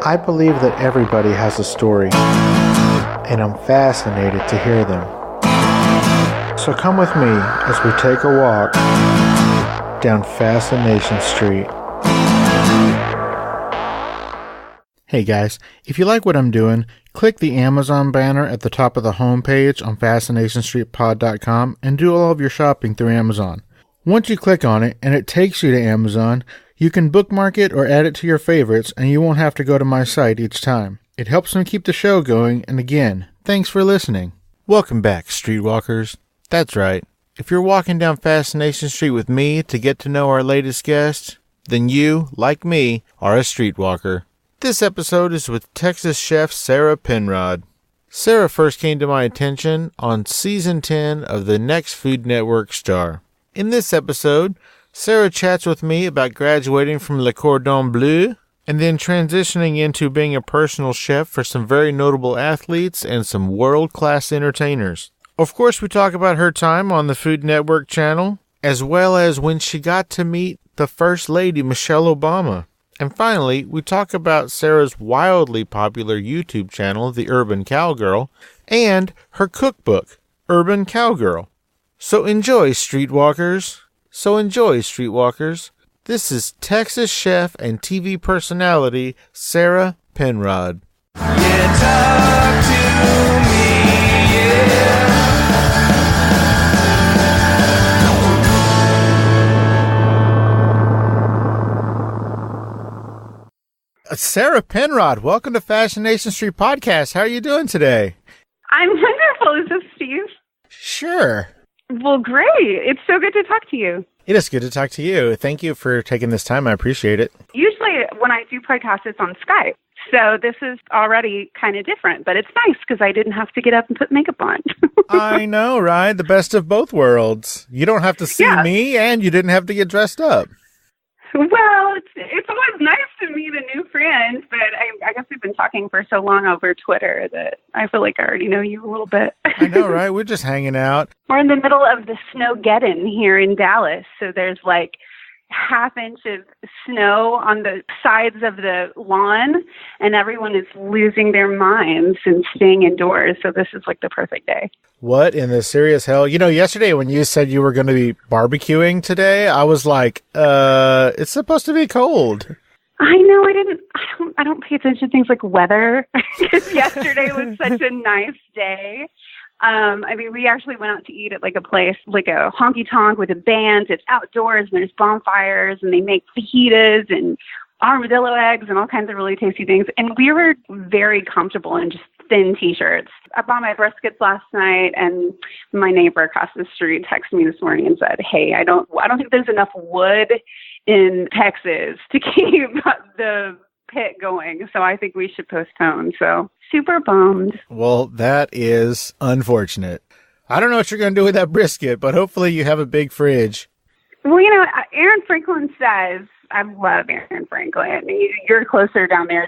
I believe that everybody has a story, and I'm fascinated to hear them. So come with me as we take a walk down Fascination Street. Hey guys, if you like what I'm doing, click the Amazon banner at the top of the homepage on FascinationStreetPod.com and do all of your shopping through Amazon. Once you click on it and it takes you to Amazon, you can bookmark it or add it to your favorites and you won't have to go to my site each time. It helps me keep the show going, and again, thanks for listening. Welcome back, Streetwalkers. That's right. If you're walking down Fascination Street with me to get to know our latest guest, then you, like me, are a streetwalker. This episode is with Texas chef Sarah Penrod. Sarah first came to my attention on Season 10 of the Next Food Network Star. In this episode, Sarah chats with me about graduating from Le Cordon Bleu and then transitioning into being a personal chef for some very notable athletes and some world-class entertainers. Of course, we talk about her time on the Food Network channel, as well as when she got to meet the First Lady, Michelle Obama. And finally, we talk about Sarah's wildly popular YouTube channel, The Urban Cowgirl, and her cookbook, Urban Cowgirl. So enjoy, Streetwalkers. This is Texas chef and TV personality, Sarah Penrod. Yeah, talk to me, yeah. Sarah Penrod, welcome to Fascination Street Podcast. How are you doing today? I'm wonderful. Is this Steve? Sure. Well, great. It's so good to talk to you. It is good to talk to you. Thank you for taking this time. I appreciate it. Usually when I do podcasts, it's on Skype. So this is already kind of different, but it's nice because I didn't have to get up and put makeup on. I know, right? The best of both worlds. You don't have to see me, and you didn't have to get dressed up. Well, it's always nice to meet a new friend, but I guess we've been talking for so long over Twitter that I feel like I already know you a little bit. I know, right? We're just hanging out. We're in the middle of the Snowgeddon here in Dallas, so there's like half-inch of snow on the sides of the lawn, and everyone is losing their minds and staying indoors, so this is like the perfect day. What in the serious hell? You know, yesterday when you said you were going to be barbecuing today, I was like, it's supposed to be cold. I know. I don't pay attention to things like weather because yesterday was such a nice day. I mean, we actually went out to eat at like a place, like a honky tonk with a band. It's outdoors and there's bonfires and they make fajitas and armadillo eggs and all kinds of really tasty things. And we were very comfortable in just thin t-shirts. I bought my briskets last night, and my neighbor across the street texted me this morning and said, "Hey, I don't think there's enough wood in Texas to keep the pit going, so I think we should postpone." So super bummed. Well, that is unfortunate. I don't know what you're going to do with that brisket, but hopefully you have a big fridge. Well, you know, Aaron Franklin says, I love Aaron Franklin. You're closer down there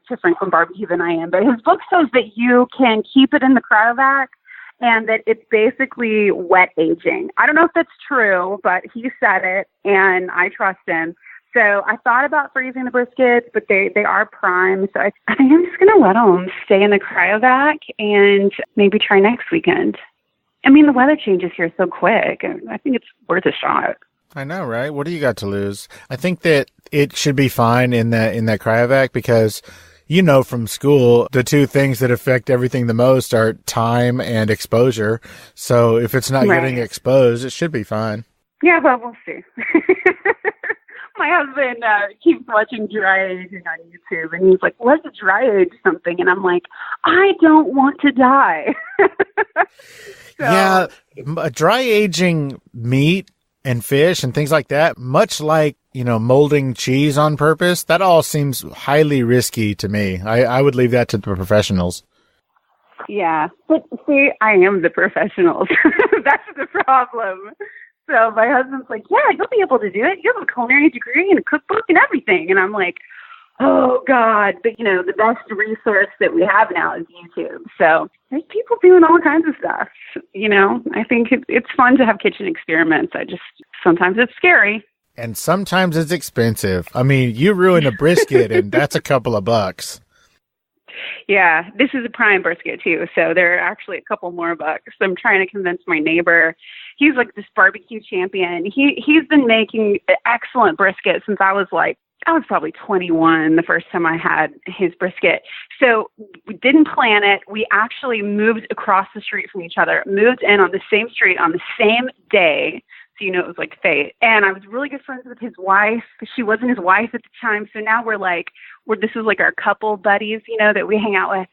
to Franklin Barbecue than I am, but his book says that you can keep it in the cryovac and that it's basically wet aging. I don't know if that's true, but he said it, and I trust him. So I thought about freezing the briskets, but they are prime. So I think I'm just going to let them stay in the cryovac and maybe try next weekend. I mean, the weather changes here so quick. I think it's worth a shot. I know, right? What do you got to lose? I think that it should be fine in that cryovac because, you know, from school, the two things that affect everything the most are time and exposure. So if it's not getting exposed, it should be fine. Yeah, well, we'll see. My husband keeps watching dry aging on YouTube, and he's like, let's dry age something. And I'm like, I don't want to die. Yeah, dry aging meat and fish and things like that, much like, you know, molding cheese on purpose, that all seems highly risky to me. I would leave that to the professionals. Yeah, but see, I am the professionals. That's the problem. So my husband's like, yeah, you'll be able to do it. You have a culinary degree and a cookbook and everything. And I'm like, oh, God. But, you know, the best resource that we have now is YouTube. So there's people doing all kinds of stuff. You know, I think it's fun to have kitchen experiments. Sometimes it's scary. And sometimes it's expensive. I mean, you ruin a brisket and that's a couple of bucks. Yeah, this is a prime brisket too, so there are actually a couple more bucks. I'm trying to convince my neighbor. He's like this barbecue champion. He's been making excellent brisket since I was probably 21 the first time I had his brisket. So we didn't plan it. We actually moved across the street from each other, moved in on the same street on the same day. So, you know, it was like fate. And I was really good friends with his wife. She wasn't his wife at the time. So now this is like our couple buddies, you know, that we hang out with.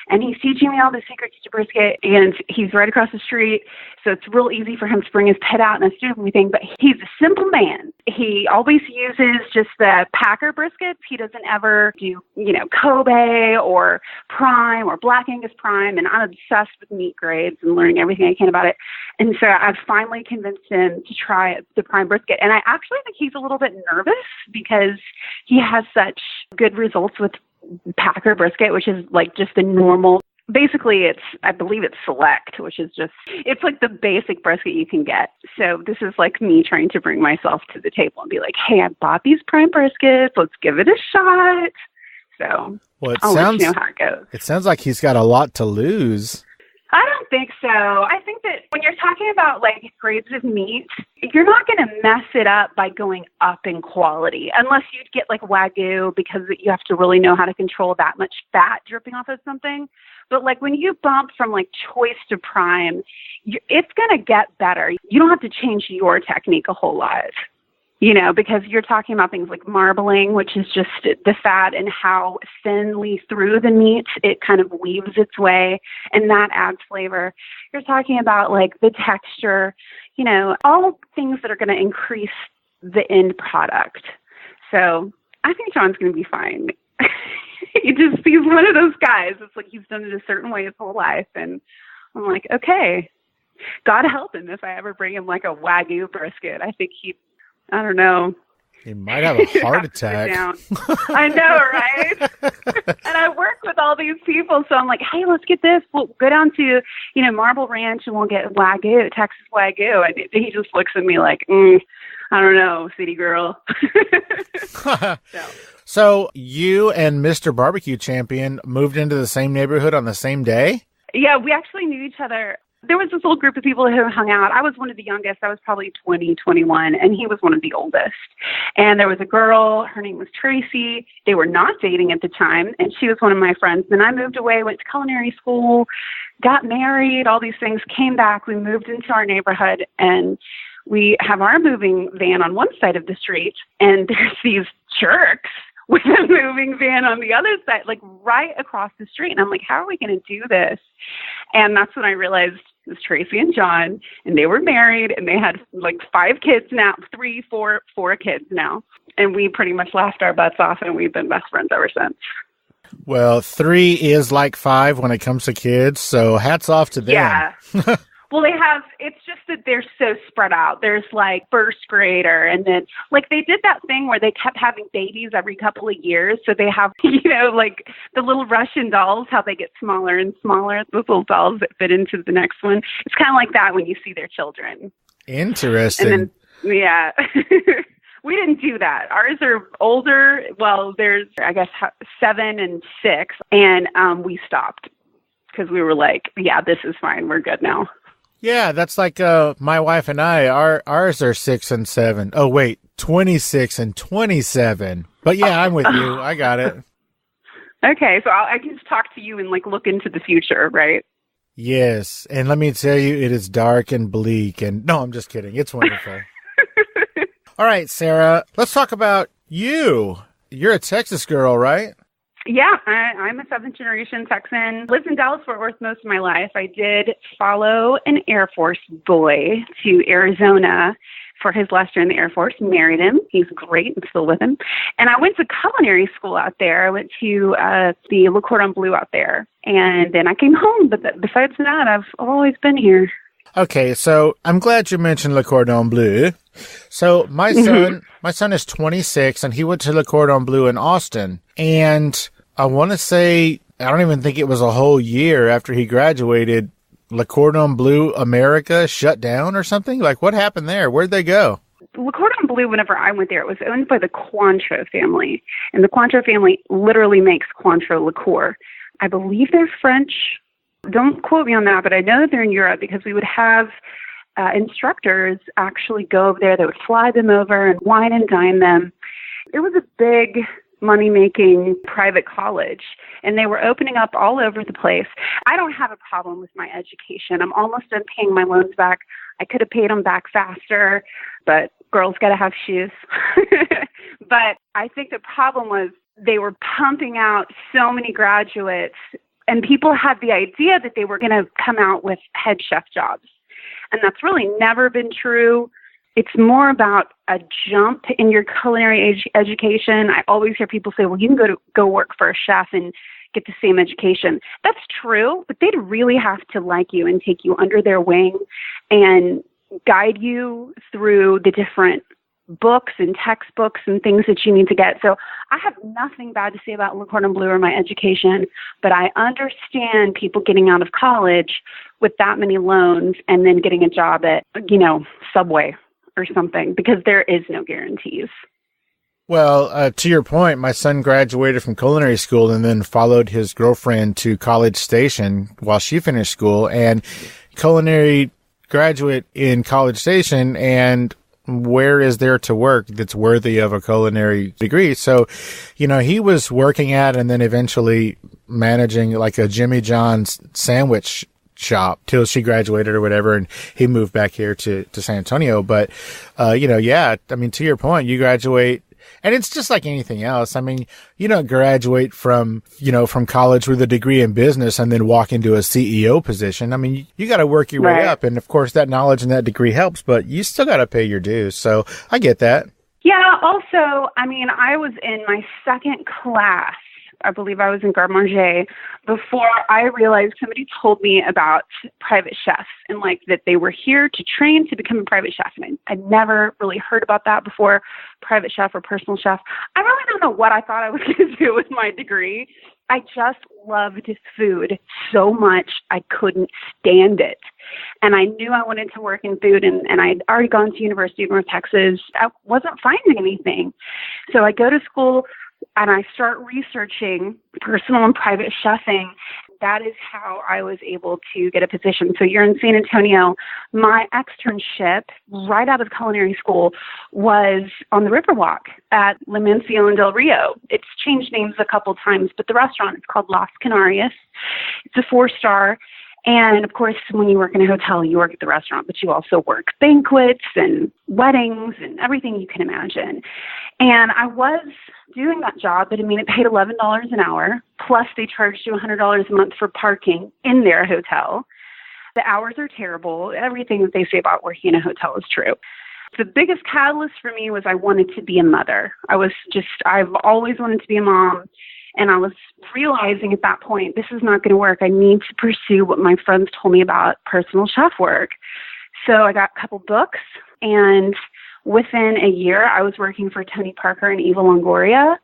And he's teaching me all the secrets to brisket, and he's right across the street. So it's real easy for him to bring his pet out and us do everything. But he's a simple man. He always uses just the Packer briskets. He doesn't ever do, you know, Kobe or Prime or Black Angus Prime. And I'm obsessed with meat grades and learning everything I can about it. And so I've finally convinced him to try the Prime brisket. And I actually think he's a little bit nervous because he has such good results with Packer brisket, which is like just the normal. Basically, I believe it's select, which is it's like the basic brisket you can get. So this is like me trying to bring myself to the table and be like, hey, I bought these prime briskets. Let's give it a shot. So I'll let you know how it goes. It sounds like he's got a lot to lose. I don't think so. I think that when you're talking about like grades of meat, you're not going to mess it up by going up in quality unless you get like Wagyu, because you have to really know how to control that much fat dripping off of something. But like when you bump from like choice to prime, it's going to get better. You don't have to change your technique a whole lot. You know, because you're talking about things like marbling, which is just the fat and how thinly through the meat it kind of weaves its way, and that adds flavor. You're talking about like the texture, you know, all things that are going to increase the end product. So I think John's going to be fine. He's one of those guys. It's like he's done it a certain way his whole life, and I'm like, okay, God help him if I ever bring him like a Wagyu brisket. I think I don't know. He might have a heart attack. I know, right? And I work with all these people, so I'm like, hey, let's get this. We'll go down to, you know, Marble Ranch, and we'll get Wagyu, Texas Wagyu. And he just looks at me like, I don't know, city girl. So you and Mr. Barbecue Champion moved into the same neighborhood on the same day? Yeah, we actually knew each other. There was this little group of people who hung out. I was one of the youngest. I was probably 20, 21, and he was one of the oldest. And there was a girl. Her name was Tracy. They were not dating at the time, and she was one of my friends. Then I moved away, went to culinary school, got married, all these things, came back. We moved into our neighborhood, and we have our moving van on one side of the street, and there's these jerks with a moving van on the other side, like right across the street. And I'm like, how are we going to do this? And that's when I realized it was Tracy and John, and they were married, and they had like 5 kids now, 4 kids now. And we pretty much laughed our butts off, and we've been best friends ever since. Well, 3 is like 5 when it comes to kids, so hats off to them. Yeah. Well, it's just that they're so spread out. There's like first grader, and then like they did that thing where they kept having babies every couple of years. So they have, you know, like the little Russian dolls, how they get smaller and smaller, those little dolls that fit into the next one. It's kind of like that when you see their children. Interesting. And then, yeah. We didn't do that. Ours are older. Well, there's, I guess, 7 and 6. And we stopped because we were like, yeah, this is fine. We're good now. Yeah, that's like my wife and I. Ours are 6 and 7. Oh, wait, 26 and 27. But yeah, I'm with you. I got it. Okay, so I can just talk to you and like look into the future, right? Yes, and let me tell you, it is dark and bleak. And no, I'm just kidding. It's wonderful. All right, Sarah, let's talk about you. You're a Texas girl, right? Yeah, I'm a 7th-generation Texan. Lived in Dallas-Fort Worth most of my life. I did follow an Air Force boy to Arizona for his last year in the Air Force. Married him. He's great. I'm still with him. And I went to culinary school out there. I went to the Le Cordon Bleu out there. And then I came home. But besides that, I've always been here. Okay, so I'm glad you mentioned Le Cordon Bleu. So my son is 26, and he went to Le Cordon Bleu in Austin. And I want to say, I don't even think it was a whole year after he graduated, Le Cordon Bleu America shut down or something? Like, what happened there? Where'd they go? Le Cordon Bleu, whenever I went there, it was owned by the Cointreau family. And the Cointreau family literally makes Cointreau liqueur. I believe they're French. Don't quote me on that, but I know that they're in Europe because we would have instructors actually go over there. They would fly them over and wine and dine them. It was a big money-making private college, and they were opening up all over the place. I don't have a problem with my education. I'm almost done paying my loans back. I could have paid them back faster, but girls got to have shoes. But I think the problem was they were pumping out so many graduates, and people had the idea that they were going to come out with head chef jobs. And that's really never been true. It's more about a jump in your culinary education. I always hear people say, well, you can go work for a chef and get the same education. That's true, but they'd really have to like you and take you under their wing and guide you through the different books and textbooks and things that you need to get. So I have nothing bad to say about Le Cordon Bleu or my education, but I understand people getting out of college with that many loans and then getting a job at, Subway or something, because there is no guarantees. Well, to your point, my son graduated from culinary school and then followed his girlfriend to College Station while she finished school, and culinary graduate in College Station, and where is there to work that's worthy of a culinary degree? So, he was working at and then eventually managing like a Jimmy John's sandwich shop till she graduated or whatever, and he moved back here to San Antonio. But, to your point, you graduate, and it's just like anything else. I mean, you don't graduate from college with a degree in business and then walk into a CEO position. I mean, you got to work your way up. And of course that knowledge and that degree helps, but you still got to pay your dues. So I get that. Yeah. Also, I was in my second class. I believe I was in garde manger before I realized somebody told me about private chefs and that they were here to train to become a private chef. And I'd never really heard about that before, private chef or personal chef. I really don't know what I thought I was going to do with my degree. I just loved food so much I couldn't stand it. And I knew I wanted to work in food, and I'd already gone to University of North Texas. I wasn't finding anything. So I go to school, and I start researching personal and private chefing. That is how I was able to get a position. So you're in San Antonio. My externship right out of culinary school was on the Riverwalk at La Mansión del Rio. It's changed names a couple times, but the restaurant is called Las Canarias. It's a 4-star. And of course, when you work in a hotel, you work at the restaurant, but you also work banquets and weddings and everything you can imagine. And I was doing that job, but it paid $11 an hour. Plus they charged you $100 a month for parking in their hotel. The hours are terrible. Everything that they say about working in a hotel is true. The biggest catalyst for me was I wanted to be a mother. I've always wanted to be a mom. And I was realizing at that point, this is not going to work. I need to pursue what my friends told me about personal chef work. So I got a couple books, and within a year, I was working for Tony Parker and Eva Longoria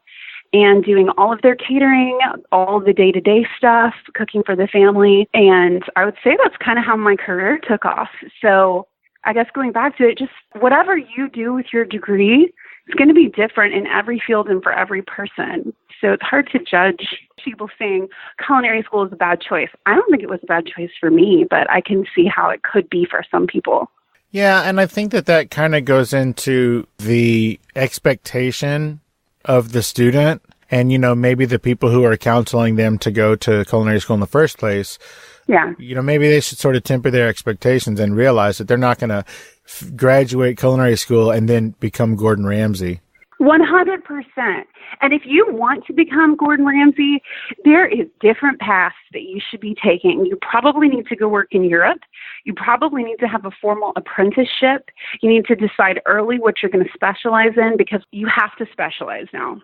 and doing all of their catering, all of the day-to-day stuff, cooking for the family. And I would say that's kind of how my career took off. So I guess going back to it, just whatever you do with your degree, it's going to be different in every field and for every person. So it's hard to judge people saying culinary school is a bad choice. I don't think it was a bad choice for me, but I can see how it could be for some people. Yeah, and I think that kind of goes into the expectation of the student and, maybe the people who are counseling them to go to culinary school in the first place. Yeah. Maybe they should sort of temper their expectations and realize that they're not going to graduate culinary school and then become Gordon Ramsay. 100%. And if you want to become Gordon Ramsay, there is different paths that you should be taking. You probably need to go work in Europe. You probably need to have a formal apprenticeship. You need to decide early what you're going to specialize in, because you have to specialize now.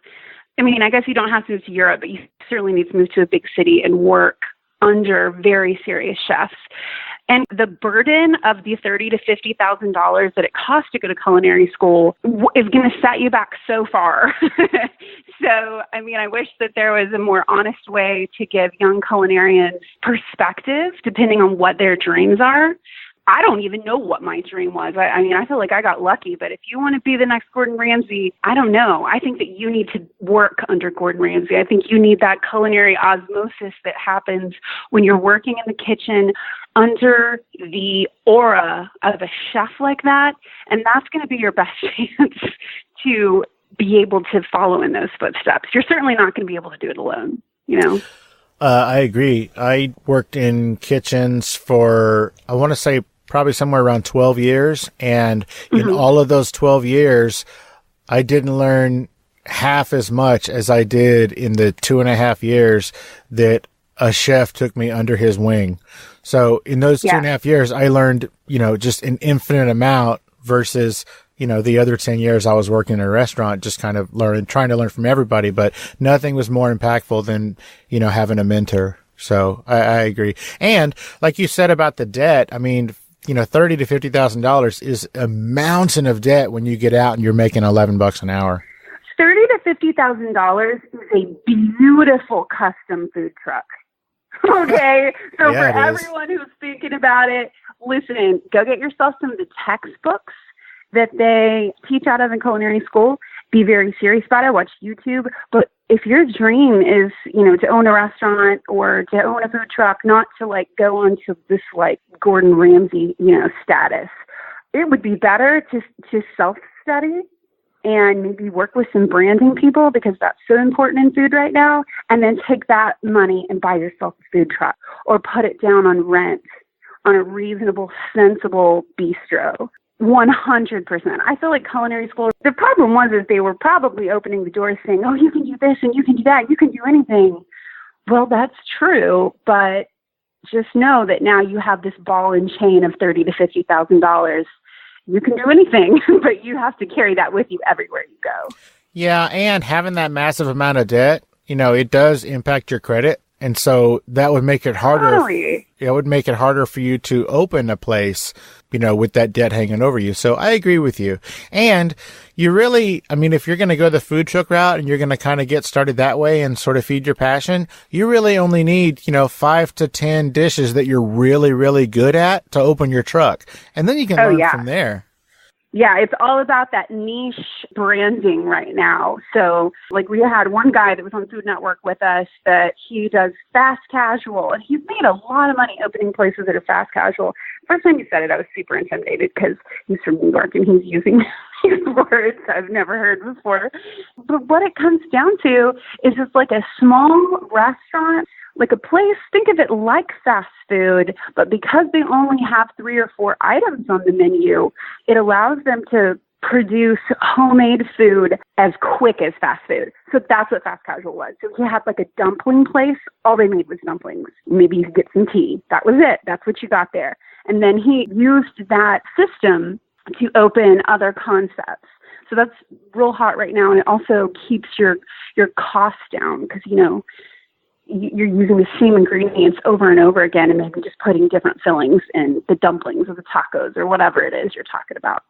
I guess you don't have to move to Europe, but you certainly need to move to a big city and work under very serious chefs. And the burden of the $30,000 to $50,000 that it costs to go to culinary school is going to set you back so far. So, I wish that there was a more honest way to give young culinarians perspective, depending on what their dreams are. I don't even know what my dream was. I mean, I feel like I got lucky, but if you want to be the next Gordon Ramsay, I don't know. I think that you need to work under Gordon Ramsay. I think you need that culinary osmosis that happens when you're working in the kitchen under the aura of a chef like that. And that's going to be your best chance to be able to follow in those footsteps. You're certainly not going to be able to do it alone, you know? I agree. I worked in kitchens for, I want to say, probably somewhere around 12 years. And in all of those 12 years, I didn't learn half as much as I did in the 2.5 years that a chef took me under his wing. So in those 2.5 years, I learned, just an infinite amount versus, the other 10 years I was working in a restaurant, just kind of trying to learn from everybody, but nothing was more impactful than, having a mentor. So I agree. And like you said about the debt, I mean, $30,000 to $50,000 is a mountain of debt when you get out and you're making $11 an hour. $30,000 to $50,000 is a beautiful custom food truck. Okay, so for everyone who's thinking about it, listen, go get yourself some of the textbooks that they teach out of in culinary school. Be very serious about it. Watch YouTube. But if your dream is, to own a restaurant or to own a food truck, not to go on to this Gordon Ramsay, status, it would be better to self-study and maybe work with some branding people, because that's so important in food right now, and then take that money and buy yourself a food truck or put it down on rent on a reasonable, sensible bistro. 100%. I feel like culinary school, the problem was they were probably opening the doors saying, oh, you can do this and you can do that, you can do anything. Well, that's true, but just know that now you have this ball and chain of $30,000 to $50,000. You can do anything, but you have to carry that with you everywhere you go. Yeah, and having that massive amount of debt, it does impact your credit. And so that would make it harder. Totally. It would make it harder for you to open a place, with that debt hanging over you. So I agree with you. And you really, if you're going to go the food truck route and you're going to kind of get started that way and sort of feed your passion, you really only need, 5 to 10 dishes that you're really, really good at to open your truck. And then you can learn from there. Yeah, it's all about that niche branding right now. So, we had one guy that was on Food Network with us that he does fast casual, and he's made a lot of money opening places that are fast casual. First time he said it, I was super intimidated because he's from New York and he's using these words I've never heard before. But what it comes down to is it's like a small restaurant, like a place, think of it like fast food, but because they only have 3 or 4 items on the menu, it allows them to produce homemade food as quick as fast food. So that's what fast casual was. So he had a dumpling place. All they made was dumplings. Maybe you could get some tea. That was it. That's what you got there. And then he used that system to open other concepts. So that's real hot right now. And it also keeps your costs down because, you're using the same ingredients over and over again and maybe just putting different fillings in the dumplings or the tacos or whatever it is you're talking about.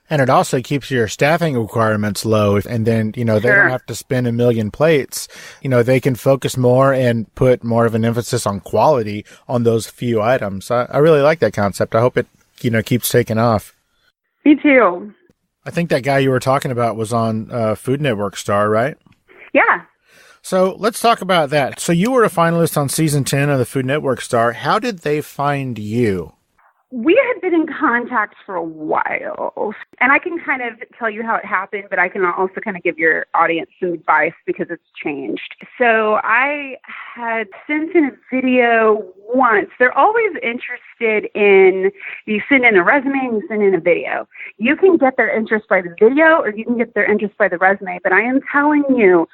And it also keeps your staffing requirements low. And then, they don't have to spin a million plates. They can focus more and put more of an emphasis on quality on those few items. I really like that concept. I hope it, keeps taking off. Me too. I think that guy you were talking about was on Food Network Star, right? Yeah. So let's talk about that. So you were a finalist on season 10 of the Food Network Star. How did they find you? We had been in contact for a while, and I can kind of tell you how it happened, but I can also kind of give your audience some advice because it's changed. So I had sent in a video once. They're always interested in, you send in a resume and you send in a video. You can get their interest by the video or you can get their interest by the resume, but I am telling you,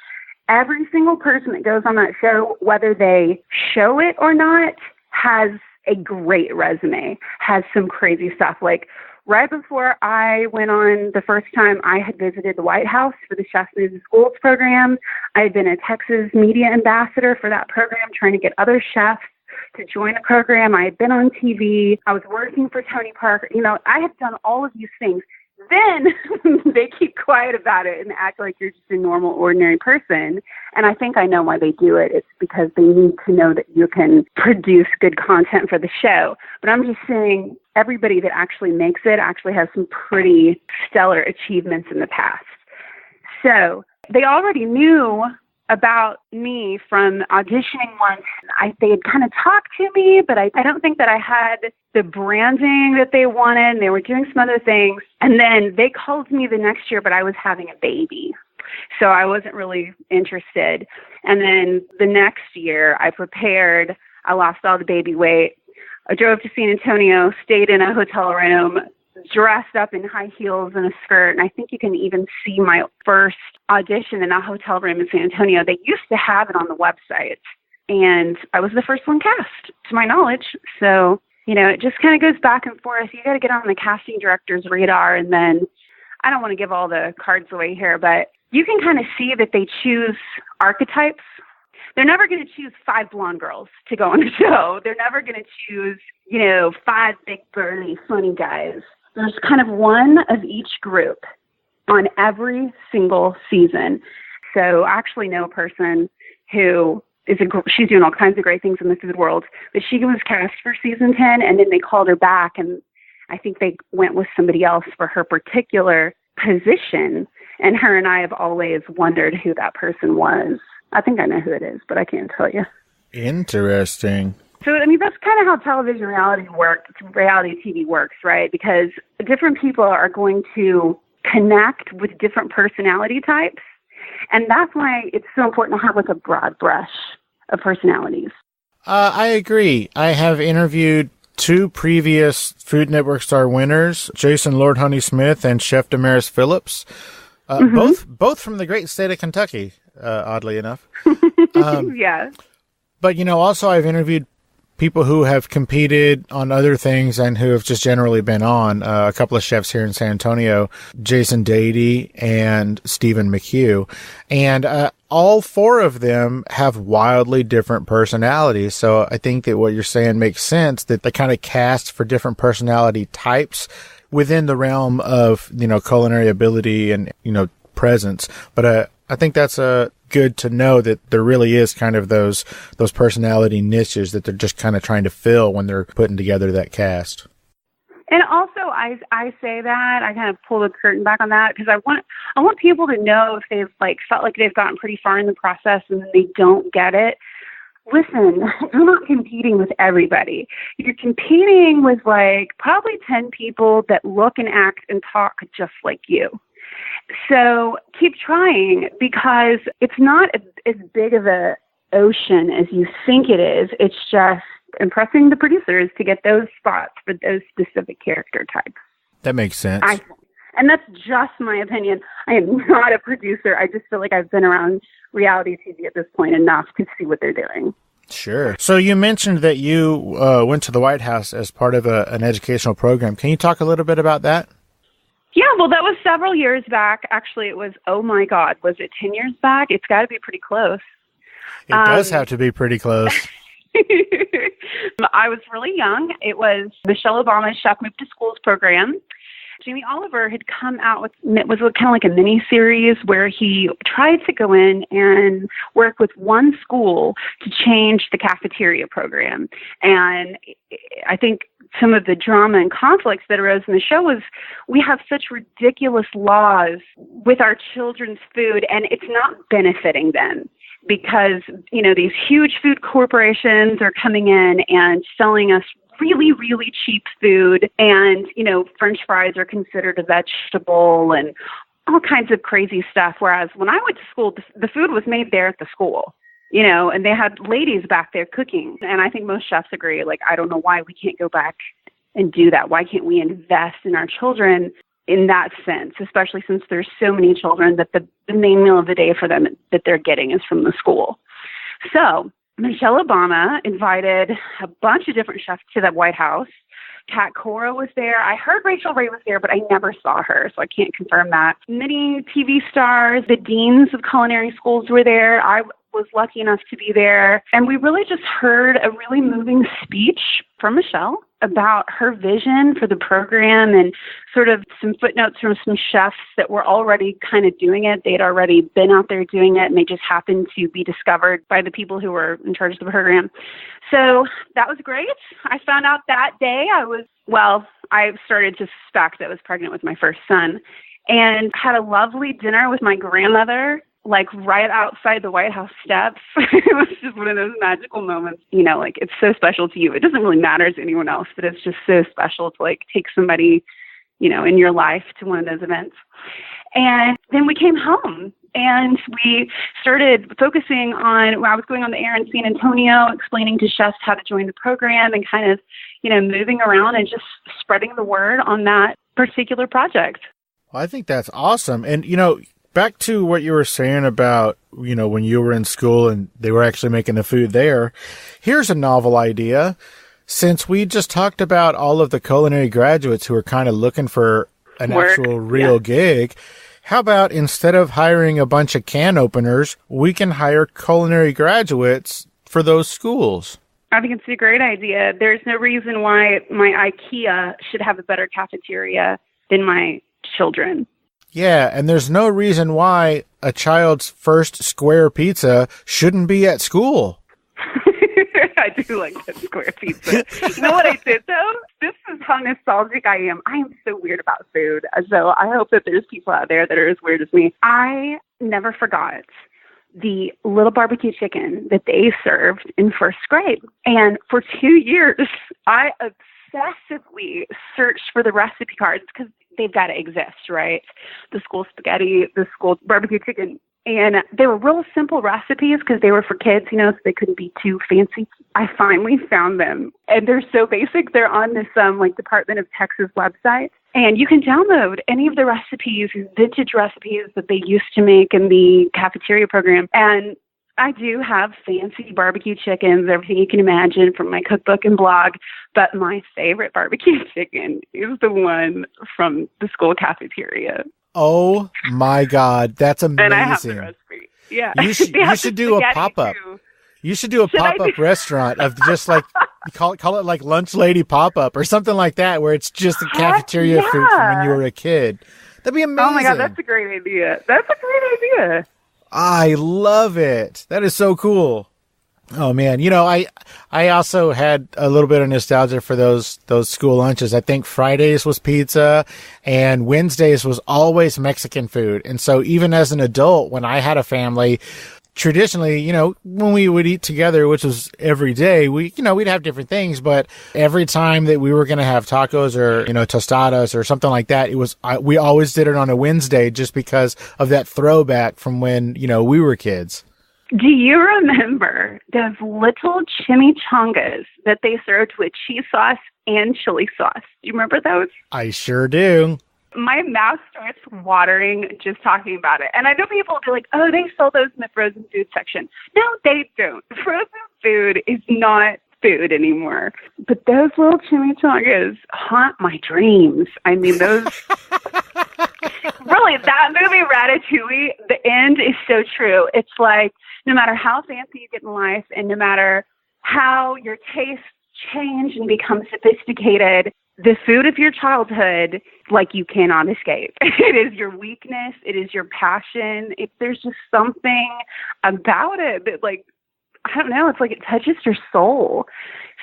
every single person that goes on that show, whether they show it or not, has a great resume, has some crazy stuff. Right before I went on the first time, I had visited the White House for the Chefs News and Schools program. I had been a Texas media ambassador for that program, trying to get other chefs to join the program. I had been on TV. I was working for Tony Parker. I had done all of these things. Then they keep quiet about it and act like you're just a normal, ordinary person. And I think I know why they do it. It's because they need to know that you can produce good content for the show. But I'm just saying, everybody that actually makes it actually has some pretty stellar achievements in the past. So they already knew about me from auditioning once. They had kind of talked to me, but I don't think that I had the branding that they wanted. And they were doing some other things. And then they called me the next year, but I was having a baby. So I wasn't really interested. And then the next year I prepared. I lost all the baby weight. I drove to San Antonio, stayed in a hotel room, dressed up in high heels and a skirt. And I think you can even see my first audition in a hotel room in San Antonio. They used to have it on the website. And I was the first one cast, to my knowledge. So, it just kind of goes back and forth. You got to get on the casting director's radar. And then I don't want to give all the cards away here, but you can kind of see that they choose archetypes. They're never going to choose 5 blonde girls to go on the show. They're never going to choose, 5 big, burly, funny guys. There's kind of one of each group on every single season. So I actually know a person who she's doing all kinds of great things in the food world, but she was cast for season 10, and then they called her back, and I think they went with somebody else for her particular position. And her and I have always wondered who that person was. I think I know who it is, but I can't tell you. Interesting. So, that's kind of how television reality TV works, right? Because different people are going to connect with different personality types. And that's why it's so important to have a broad brush of personalities. I agree. I have interviewed 2 previous Food Network Star winners, Jason Lord Honey Smith and Chef Damaris Phillips, both from the great state of Kentucky, oddly enough. Yeah. But, also I've interviewed people who have competed on other things and who have just generally been on. A couple of chefs here in San Antonio, Jason Dady and Stephen McHugh. And all 4 of them have wildly different personalities. So I think that what you're saying makes sense, that they kind of cast for different personality types within the realm of, culinary ability and, presence. But I think that's good to know that there really is kind of those personality niches that they're just kind of trying to fill when they're putting together that cast. And also, I say that, I kind of pull the curtain back on that, because I want people to know if they've felt like they've gotten pretty far in the process and then they don't get it. Listen, you're not competing with everybody. You're competing with probably 10 people that look and act and talk just like you. So keep trying, because it's not as big of an ocean as you think it is. It's just impressing the producers to get those spots for those specific character types. That makes sense. And that's just my opinion. I am not a producer. I just feel like I've been around reality TV at this point enough to see what they're doing. Sure. So you mentioned that you went to the White House as part of an educational program. Can you talk a little bit about that? Yeah, well, that was several years back. Actually, it was, oh my God, was it 10 years back? It's got to be pretty close. It does have to be pretty close. I was really young. It was Michelle Obama's Chef Moved to Schools program. Jamie Oliver had come out with, it was kind of like a mini series where he tried to go in and work with one school to change the cafeteria program. And I think some of the drama and conflicts that arose in the show was, we have such ridiculous laws with our children's food, and it's not benefiting them. Because, these huge food corporations are coming in and selling us really, really cheap food. And, French fries are considered a vegetable and all kinds of crazy stuff. Whereas when I went to school, the food was made there at the school, and they had ladies back there cooking. And I think most chefs agree, I don't know why we can't go back and do that. Why can't we invest in our children in that sense, especially since there's so many children that the main meal of the day for them that they're getting is from the school. So Michelle Obama invited a bunch of different chefs to the White House. Kat Cora was there. I heard Rachel Ray was there, but I never saw her, so I can't confirm that. Many TV stars, the deans of culinary schools were there. I was lucky enough to be there. And we really just heard a really moving speech from Michelle about her vision for the program and sort of some footnotes from some chefs that were already kind of doing it. They'd already been out there doing it, and they just happened to be discovered by the people who were in charge of the program. So that was great. I found out that day I started to suspect that I was pregnant with my first son, and had a lovely dinner with my grandmother, like right outside the White House steps. It was just one of those magical moments, like it's so special to you. It doesn't really matter to anyone else, but it's just so special to like take somebody, in your life to one of those events. And then we came home and we started focusing on, I was going on the air in San Antonio, explaining to chefs how to join the program and kind of, moving around and just spreading the word on that particular project. Well, I think that's awesome. And, back to what you were saying about, when you were in school and they were actually making the food there, here's a novel idea. Since we just talked about all of the culinary graduates who are kind of looking for an actual real gig, how about instead of hiring a bunch of can openers, we can hire culinary graduates for those schools? I think it's a great idea. There's no reason why my IKEA should have a better cafeteria than my children. Yeah, and there's no reason why a child's first square pizza shouldn't be at school. I do like that square pizza. You know what I did, though? This is how nostalgic I am. I am so weird about food. So I hope that there's people out there that are as weird as me. I never forgot the little barbecue chicken that they served in first grade. And for 2 years, I obsessively searched for the recipe cards because they've got to exist, right? The school spaghetti, the school barbecue chicken. And they were real simple recipes because they were for kids, so they couldn't be too fancy. I finally found them. And they're so basic. They're on this Department of Texas website. And you can download any of the recipes, vintage recipes that they used to make in the cafeteria program. And I do have fancy barbecue chickens, everything you can imagine from my cookbook and blog. But my favorite barbecue chicken is the one from the school cafeteria. Oh my God, that's amazing! And I have the recipe. Yeah, you should do a pop-up. You should do a pop-up restaurant of just like call it like Lunch Lady Pop-up or something like that, where it's just a cafeteria food from when you were a kid. That'd be amazing. Oh my God, that's a great idea. That's a great idea. I love it. That is so cool. Oh man, I also had a little bit of nostalgia for those school lunches. I think Fridays was pizza and Wednesdays was always Mexican food. And so even as an adult, when I had a family, traditionally, when we would eat together, which was every day, we'd have different things, but every time that we were going to have tacos or, tostadas or something like that, we always did it on a Wednesday just because of that throwback from when, we were kids. Do you remember those little chimichangas that they served with cheese sauce and chili sauce? Do you remember those? I sure do. My mouth starts watering just talking about it. And I know people will be like, oh, they sell those in the frozen food section. No, they don't. Frozen food is not food anymore. But those little chimichangas haunt my dreams. I mean, those... Really, that movie, Ratatouille, the end is so true. It's like, no matter how fancy you get in life and no matter how your tastes change and become sophisticated, the food of your childhood, you cannot escape. It is your weakness. It is your passion. There's just something about it that, I don't know, it's like it touches your soul.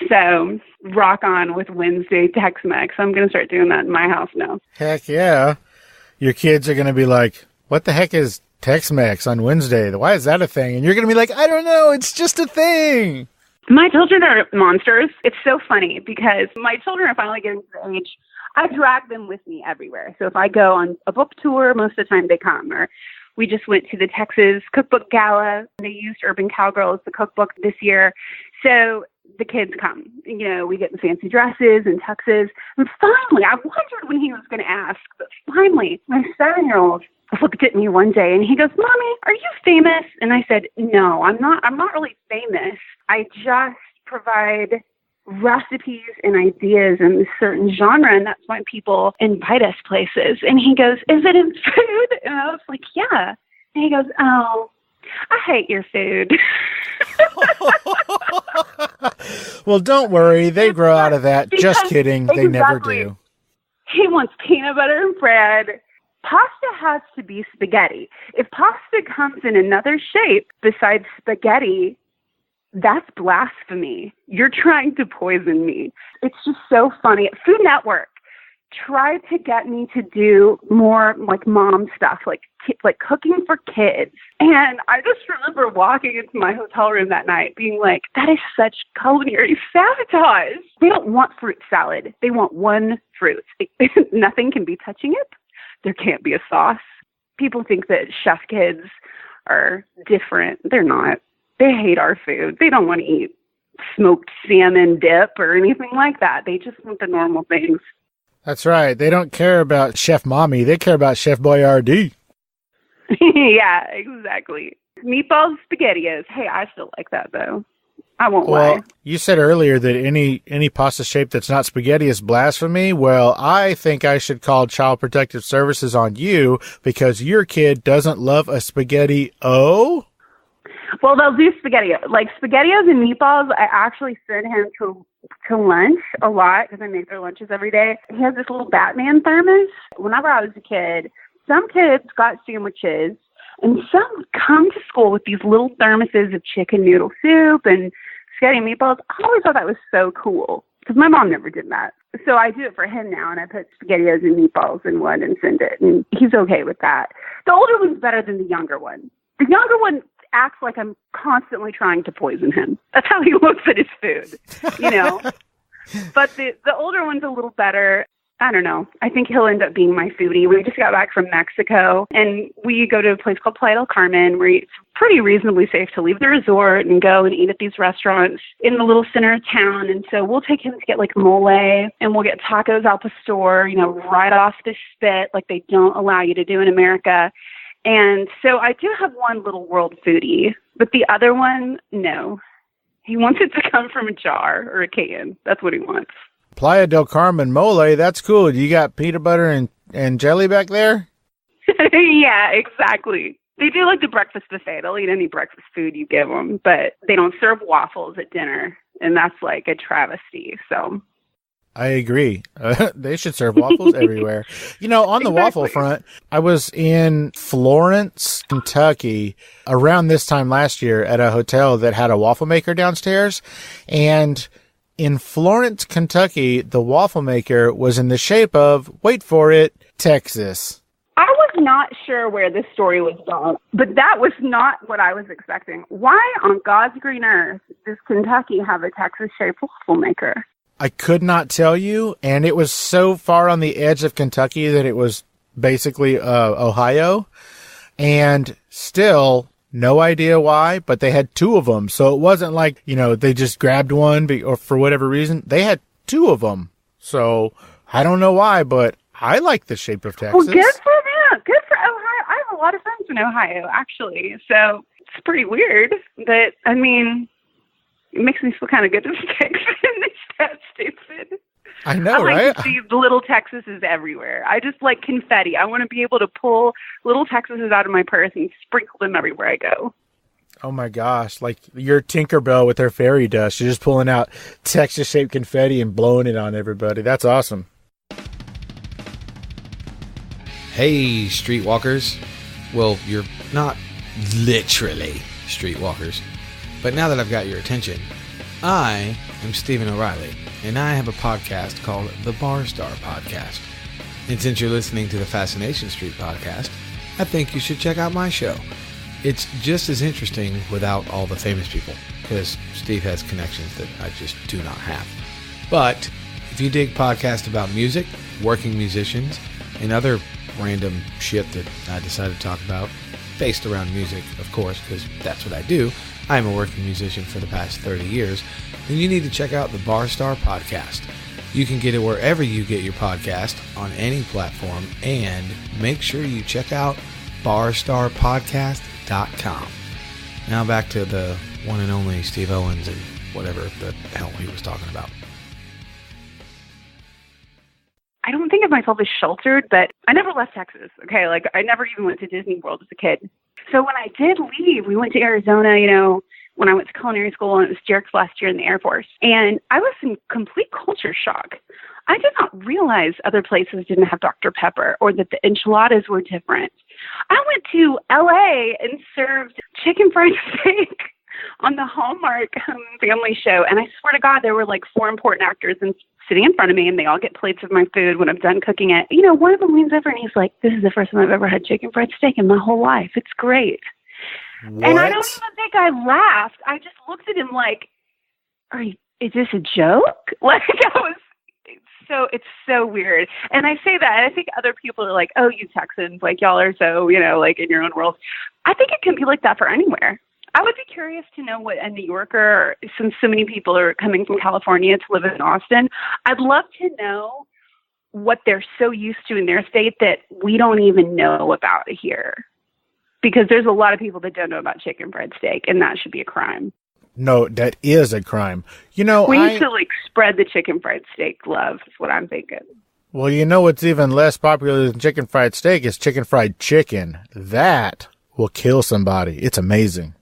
So rock on with Wednesday Tex-Mex. I'm going to start doing that in my house now. Heck yeah. Your kids are going to be like, what the heck is Tex-Mex on Wednesday? Why is that a thing? And you're going to be like, I don't know. It's just a thing. My children are monsters. It's so funny because my children are finally getting to the age. I drag them with me everywhere. So if I go on a book tour, most of the time they come. Or we just went to the Texas Cookbook Gala. They used Urban Cowgirl as the cookbook this year. So the kids come. We get in fancy dresses and tuxes. And finally, I wondered when he was going to ask, but finally, my 7-year-old looked at me one day and he goes, Mommy, are you famous? And I said, no, I'm not really famous. I just provide recipes and ideas in a certain genre, and that's why people invite us places. And he goes, is it in food? And I was like, yeah. And he goes, oh, I hate your food. Well, don't worry. They grow out of that. Just kidding. They never do. He wants peanut butter and bread. Pasta has to be spaghetti. If pasta comes in another shape besides spaghetti, that's blasphemy. You're trying to poison me. It's just so funny. Food Network tried to get me to do more like mom stuff, like cooking for kids. And I just remember walking into my hotel room that night being like, that is such culinary sabotage. They don't want fruit salad. They want one fruit. Nothing can be touching it. There can't be a sauce. People think that chef kids are different. They're not. They hate our food. They don't want to eat smoked salmon dip or anything like that. They just want the normal things. That's right. They don't care about Chef Mommy. They care about Chef Boyardee. Yeah, exactly. Meatballs, SpaghettiOs. Hey, I still like that, though. I won't lie. You said earlier that any pasta shape that's not spaghetti is blasphemy. Well, I think I should call Child Protective Services on you because your kid doesn't love a spaghetti-o? Well, they'll do SpaghettiOs. Like SpaghettiOs and meatballs, I actually send him to lunch a lot because I make their lunches every day. He has this little Batman thermos. Whenever I was a kid, some kids got sandwiches and some would come to school with these little thermoses of chicken noodle soup and spaghetti and meatballs. I always thought that was so cool because my mom never did that. So I do it for him now, and I put SpaghettiOs and meatballs in one and send it, and he's okay with that. The older one's better than the younger one. The younger one acts like I'm constantly trying to poison him. That's how he looks at his food, you know. But the older one's a little better. I don't know. I think he'll end up being my foodie. We just got back from Mexico, and we go to a place called Playa del Carmen where it's pretty reasonably safe to leave the resort and go and eat at these restaurants in the little center of town. And so we'll take him to get like mole, and we'll get tacos al pastor, you know, right off the spit like they don't allow you to do in America. And so I do have one little world foodie, but the other one, no. He wants it to come from a jar or a can. That's what he wants. Playa del Carmen mole, that's cool. You got peanut butter and jelly back there? Yeah, exactly. They do like the breakfast buffet. They'll eat any breakfast food you give them, but they don't serve waffles at dinner, and that's like a travesty, so... I agree. They should serve waffles everywhere. You know, on the waffle front, I was in Florence, Kentucky around this time last year at a hotel that had a waffle maker downstairs. And in Florence, Kentucky, the waffle maker was in the shape of, wait for it, Texas. I was not sure where this story was going, but that was not what I was expecting. Why on God's green earth does Kentucky have a Texas-shaped waffle maker? I could not tell you, and it was so far on the edge of Kentucky that it was basically Ohio, and still no idea why, but they had two of them, so it wasn't like, you know, they just grabbed one or for whatever reason. They had two of them, so I don't know why, but I like the shape of Texas. Well, good for them. Good for Ohio. I have a lot of friends in Ohio, actually, so it's pretty weird, but, I mean... It makes me feel kind of good to be Texan. It's that stupid. I know, I like right? to see the little Texases everywhere. I just like confetti. I want to be able to pull little Texases out of my purse and sprinkle them everywhere I go. Oh my gosh, like your Tinkerbell with her fairy dust. You're just pulling out Texas-shaped confetti and blowing it on everybody. That's awesome. Hey, streetwalkers. Well, you're not literally streetwalkers. But now that I've got your attention, I am Stephen O'Reilly, and I have a podcast called the Bar Star Podcast. And since you're listening to the Fascination Street podcast, I think you should check out my show. It's just as interesting without all the famous people, because Steve has connections that I just do not have. But if you dig podcasts about music, working musicians, and other random shit that I decided to talk about, based around music, of course, because that's what I do. I'm a working musician for the past 30 years, then you need to check out the Bar Star Podcast. You can get it wherever you get your podcast, on any platform, and make sure you check out barstarpodcast.com. Now back to the one and only Steve Owens and whatever the hell he was talking about. I don't think of myself as sheltered, but I never left Texas, okay? Like, I never even went to Disney World as a kid. So when I did leave, we went to Arizona, you know, when I went to culinary school, and it was Jerk's last year in the Air Force. And I was in complete culture shock. I did not realize other places didn't have Dr. Pepper or that the enchiladas were different. I went to LA and served chicken fried steak on the Hallmark family show. And I swear to God, there were like 4 important actors sitting in front of me, and they all get plates of my food when I'm done cooking it. You know, one of them leans over and he's like, "This is the first time I've ever had chicken fried steak in my whole life. It's great." What? And I don't even think I laughed. I just looked at him like, is this a joke? Like, it's so weird. And I say that, and I think other people are like, "Oh, you Texans, like y'all are so, you know, like in your own world." I think it can be like that for anywhere. I would be curious to know what a New Yorker, since so many people are coming from California to live in Austin, I'd love to know what they're so used to in their state that we don't even know about here. Because there's a lot of people that don't know about chicken fried steak, and that should be a crime. No, that is a crime. You know, we need to like spread the chicken fried steak love, is what I'm thinking. Well, you know what's even less popular than chicken fried steak is chicken fried chicken. That will kill somebody. It's amazing.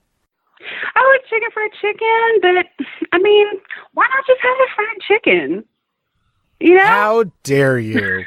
I like chicken fried chicken, but I mean, why not just have a fried chicken? You know? How dare you?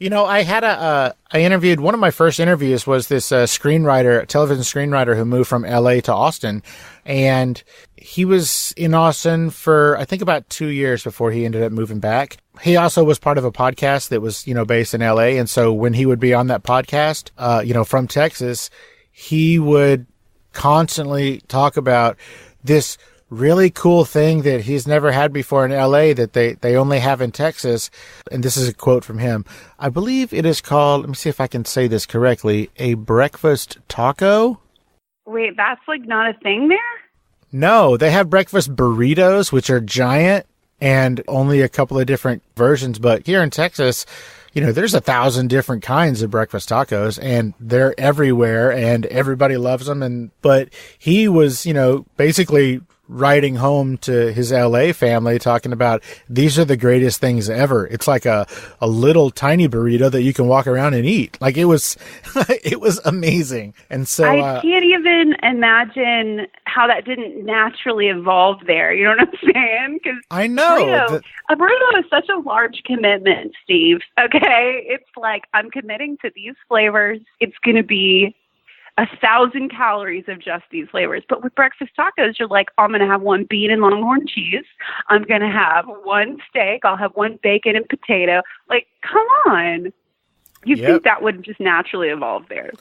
You know, I interviewed, one of my first interviews was this television screenwriter who moved from LA to Austin. And he was in Austin for, I think, about 2 years before he ended up moving back. He also was part of a podcast that was, you know, based in LA. And so when he would be on that podcast, you know, from Texas, he would constantly talk about this really cool thing that he's never had before in LA that they only have in Texas. And this is a quote from him. I believe it is called, let me see if I can say this correctly, a breakfast taco. Wait, that's like not a thing there? No, they have breakfast burritos, which are giant and only a couple of different versions. But here in Texas, you know, there's 1,000 different kinds of breakfast tacos, and they're everywhere and everybody loves them. But he was, you know, basically writing home to his LA family talking about these are the greatest things ever. It's like a little tiny burrito that you can walk around and eat. Like it was, it was amazing. And so I can't even imagine how that didn't naturally evolve there. You know what I'm saying? Because I know a burrito is such a large commitment, Steve. Okay. It's like, I'm committing to these flavors. It's going to be 1,000 calories of just these flavors. But with breakfast tacos, you're like, I'm going to have 1 bean and longhorn cheese. I'm going to have 1 steak. I'll have 1 bacon and potato. Like, come on. You'd think that would just naturally evolve there.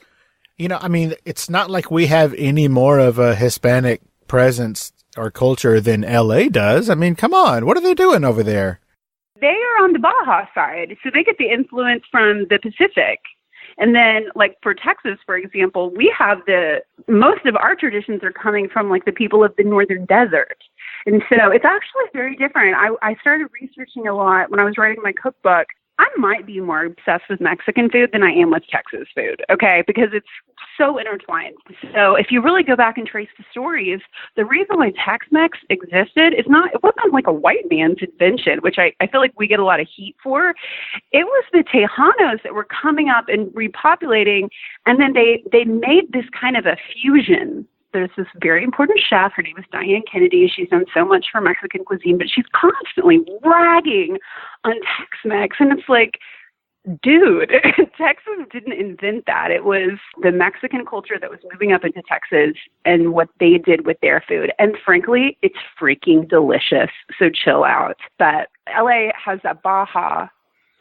You know, I mean, it's not like we have any more of a Hispanic presence or culture than LA does. I mean, come on. What are they doing over there? They are on the Baja side. So they get the influence from the Pacific. And then, like, for Texas, for example, we have most of our traditions are coming from, like, the people of the northern desert. And so it's actually very different. I started researching a lot when I was writing my cookbook. I might be more obsessed with Mexican food than I am with Texas food, okay, because it's so intertwined. So if you really go back and trace the stories, the reason why Tex-Mex existed it wasn't like a white man's invention, which I feel like we get a lot of heat for. It was the Tejanos that were coming up and repopulating, and then they made this kind of a fusion. There's this very important chef. Her name is Diane Kennedy. She's done so much for Mexican cuisine, but she's constantly ragging on Tex-Mex. And it's like, dude, Texas didn't invent that. It was the Mexican culture that was moving up into Texas and what they did with their food. And frankly, it's freaking delicious. So chill out. But LA has that Baja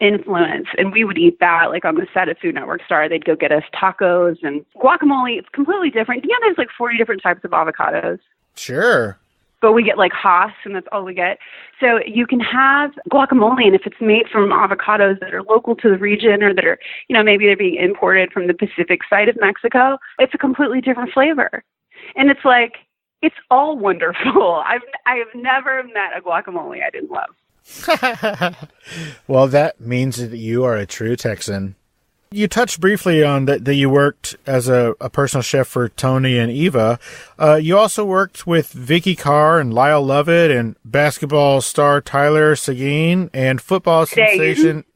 influence, and we would eat that like on the set of Food Network Star. They'd go get us tacos and guacamole. It's completely different. Yeah, there's like 40 different types of avocados. Sure. But we get like Haas, and that's all we get. So you can have guacamole, and if it's made from avocados that are local to the region or that are, you know, maybe they're being imported from the Pacific side of Mexico, it's a completely different flavor. And it's like, it's all wonderful. I have never met a guacamole I didn't love. Well, that means that you are a true Texan. You touched briefly on that you worked as a personal chef for Tony and Eva. You also worked with Vicky Carr and Lyle Lovett and basketball star Tyler Seguin and football sensation.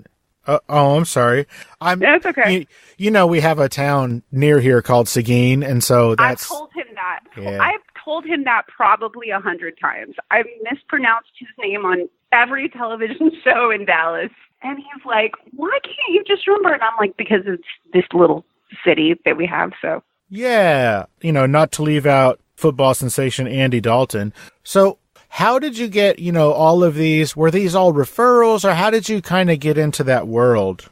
Oh, I'm sorry. That's okay. You know, we have a town near here called Seguin, and so that's... I've told him that. Yeah. I've told him that probably 100 times. I've mispronounced his name on every television show in Dallas. And he's like, why can't you just remember? And I'm like, because it's this little city that we have, so. Yeah. You know, not to leave out football sensation Andy Dalton. So how did you get, you know, all of these? Were these all referrals, or how did you kind of get into that world?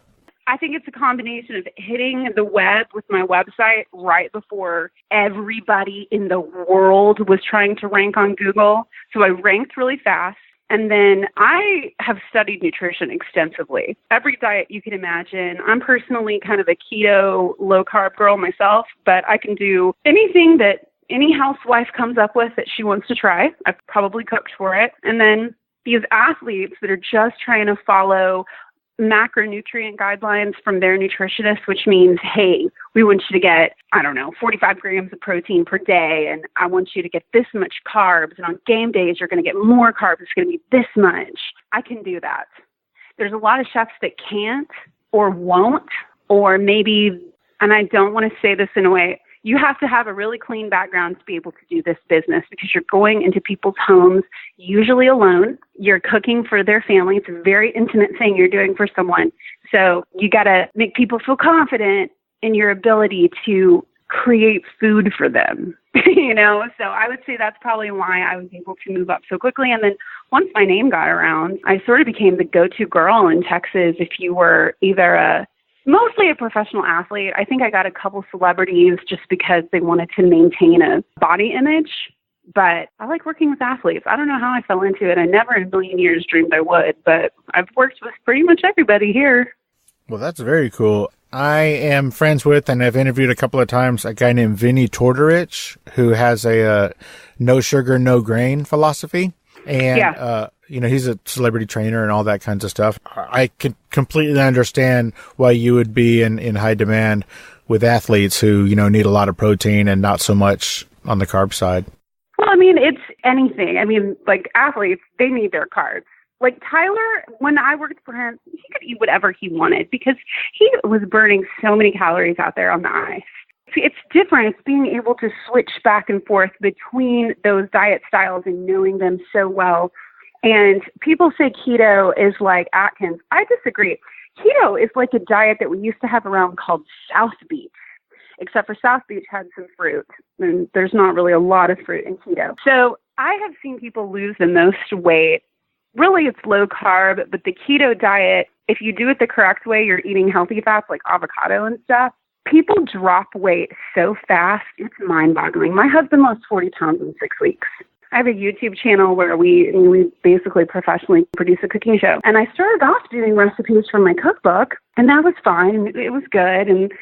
I think it's a combination of hitting the web with my website right before everybody in the world was trying to rank on Google. So I ranked really fast. And then I have studied nutrition extensively. Every diet you can imagine. I'm personally kind of a keto, low-carb girl myself, but I can do anything that any housewife comes up with that she wants to try. I've probably cooked for it. And then these athletes that are just trying to follow macronutrient guidelines from their nutritionist, which means, hey, we want you to get, 45 grams of protein per day, and I want you to get this much carbs, and on game days, you're going to get more carbs. It's going to be this much. I can do that. There's a lot of chefs that can't or won't, or maybe, and I don't want to say this in a way, you have to have a really clean background to be able to do this business, because you're going into people's homes, usually alone. You're cooking for their family. It's a very intimate thing you're doing for someone. So you got to make people feel confident in your ability to create food for them, So I would say that's probably why I was able to move up so quickly. And then once my name got around, I sort of became the go-to girl in Texas if you were either mostly a professional athlete. I think I got a couple celebrities just because they wanted to maintain a body image, but I like working with athletes. I don't know how I fell into it. I never in a million years dreamed I would, but I've worked with pretty much everybody here. Well, that's very cool. I am friends with, and I've interviewed a couple of times, a guy named Vinny Tortorich, who has a no sugar, no grain philosophy. And, he's a celebrity trainer and all that kinds of stuff. I can completely understand why you would be in high demand with athletes who, need a lot of protein and not so much on the carb side. Well, it's anything. Like athletes, they need their carbs. Like Tyler, when I worked for him, he could eat whatever he wanted because he was burning so many calories out there on the ice. It's different. It's being able to switch back and forth between those diet styles and knowing them so well. And people say keto is like Atkins. I disagree. Keto is like a diet that we used to have around called South Beach, except for South Beach had some fruit, and there's not really a lot of fruit in keto. So I have seen people lose the most weight. Really, it's low carb, but the keto diet, if you do it the correct way, you're eating healthy fats like avocado and stuff, people drop weight so fast, it's mind-boggling. My husband lost 40 pounds in 6 weeks. I have a YouTube channel where we basically professionally produce a cooking show. And I started off doing recipes from my cookbook, and that was fine. It was good. And,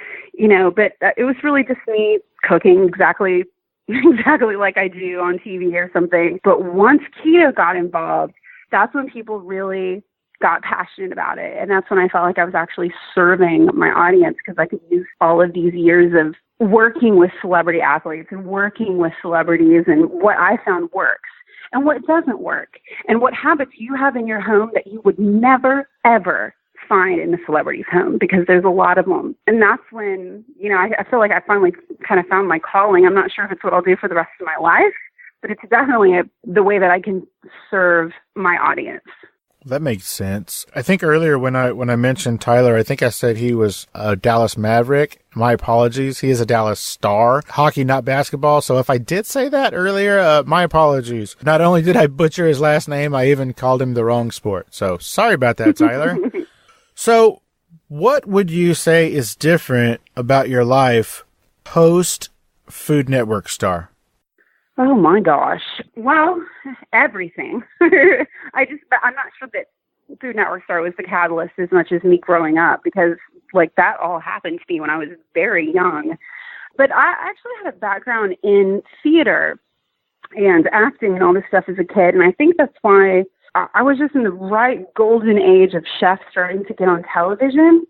but it was really just me cooking exactly like I do on TV or something. But once keto got involved, that's when people really got passionate about it. And that's when I felt like I was actually serving my audience, because I could use all of these years of working with celebrity athletes and working with celebrities and what I found works and what doesn't work and what habits you have in your home that you would never, ever find in a celebrity's home, because there's a lot of them. And that's when, I feel like I finally kind of found my calling. I'm not sure if it's what I'll do for the rest of my life, but it's definitely the way that I can serve my audience. That makes sense. I think earlier when I mentioned Tyler, I think I said he was a Dallas Maverick. My apologies. He is a Dallas Star. Hockey, not basketball. So if I did say that earlier, my apologies. Not only did I butcher his last name, I even called him the wrong sport. So sorry about that, Tyler. So what would you say is different about your life post Food Network star? Oh my gosh. Well, everything. I'm not sure that Food Network star was the catalyst as much as me growing up, because that all happened to me when I was very young. But I actually had a background in theater and acting and all this stuff as a kid. And I think that's why I was just in the right golden age of chefs starting to get on television,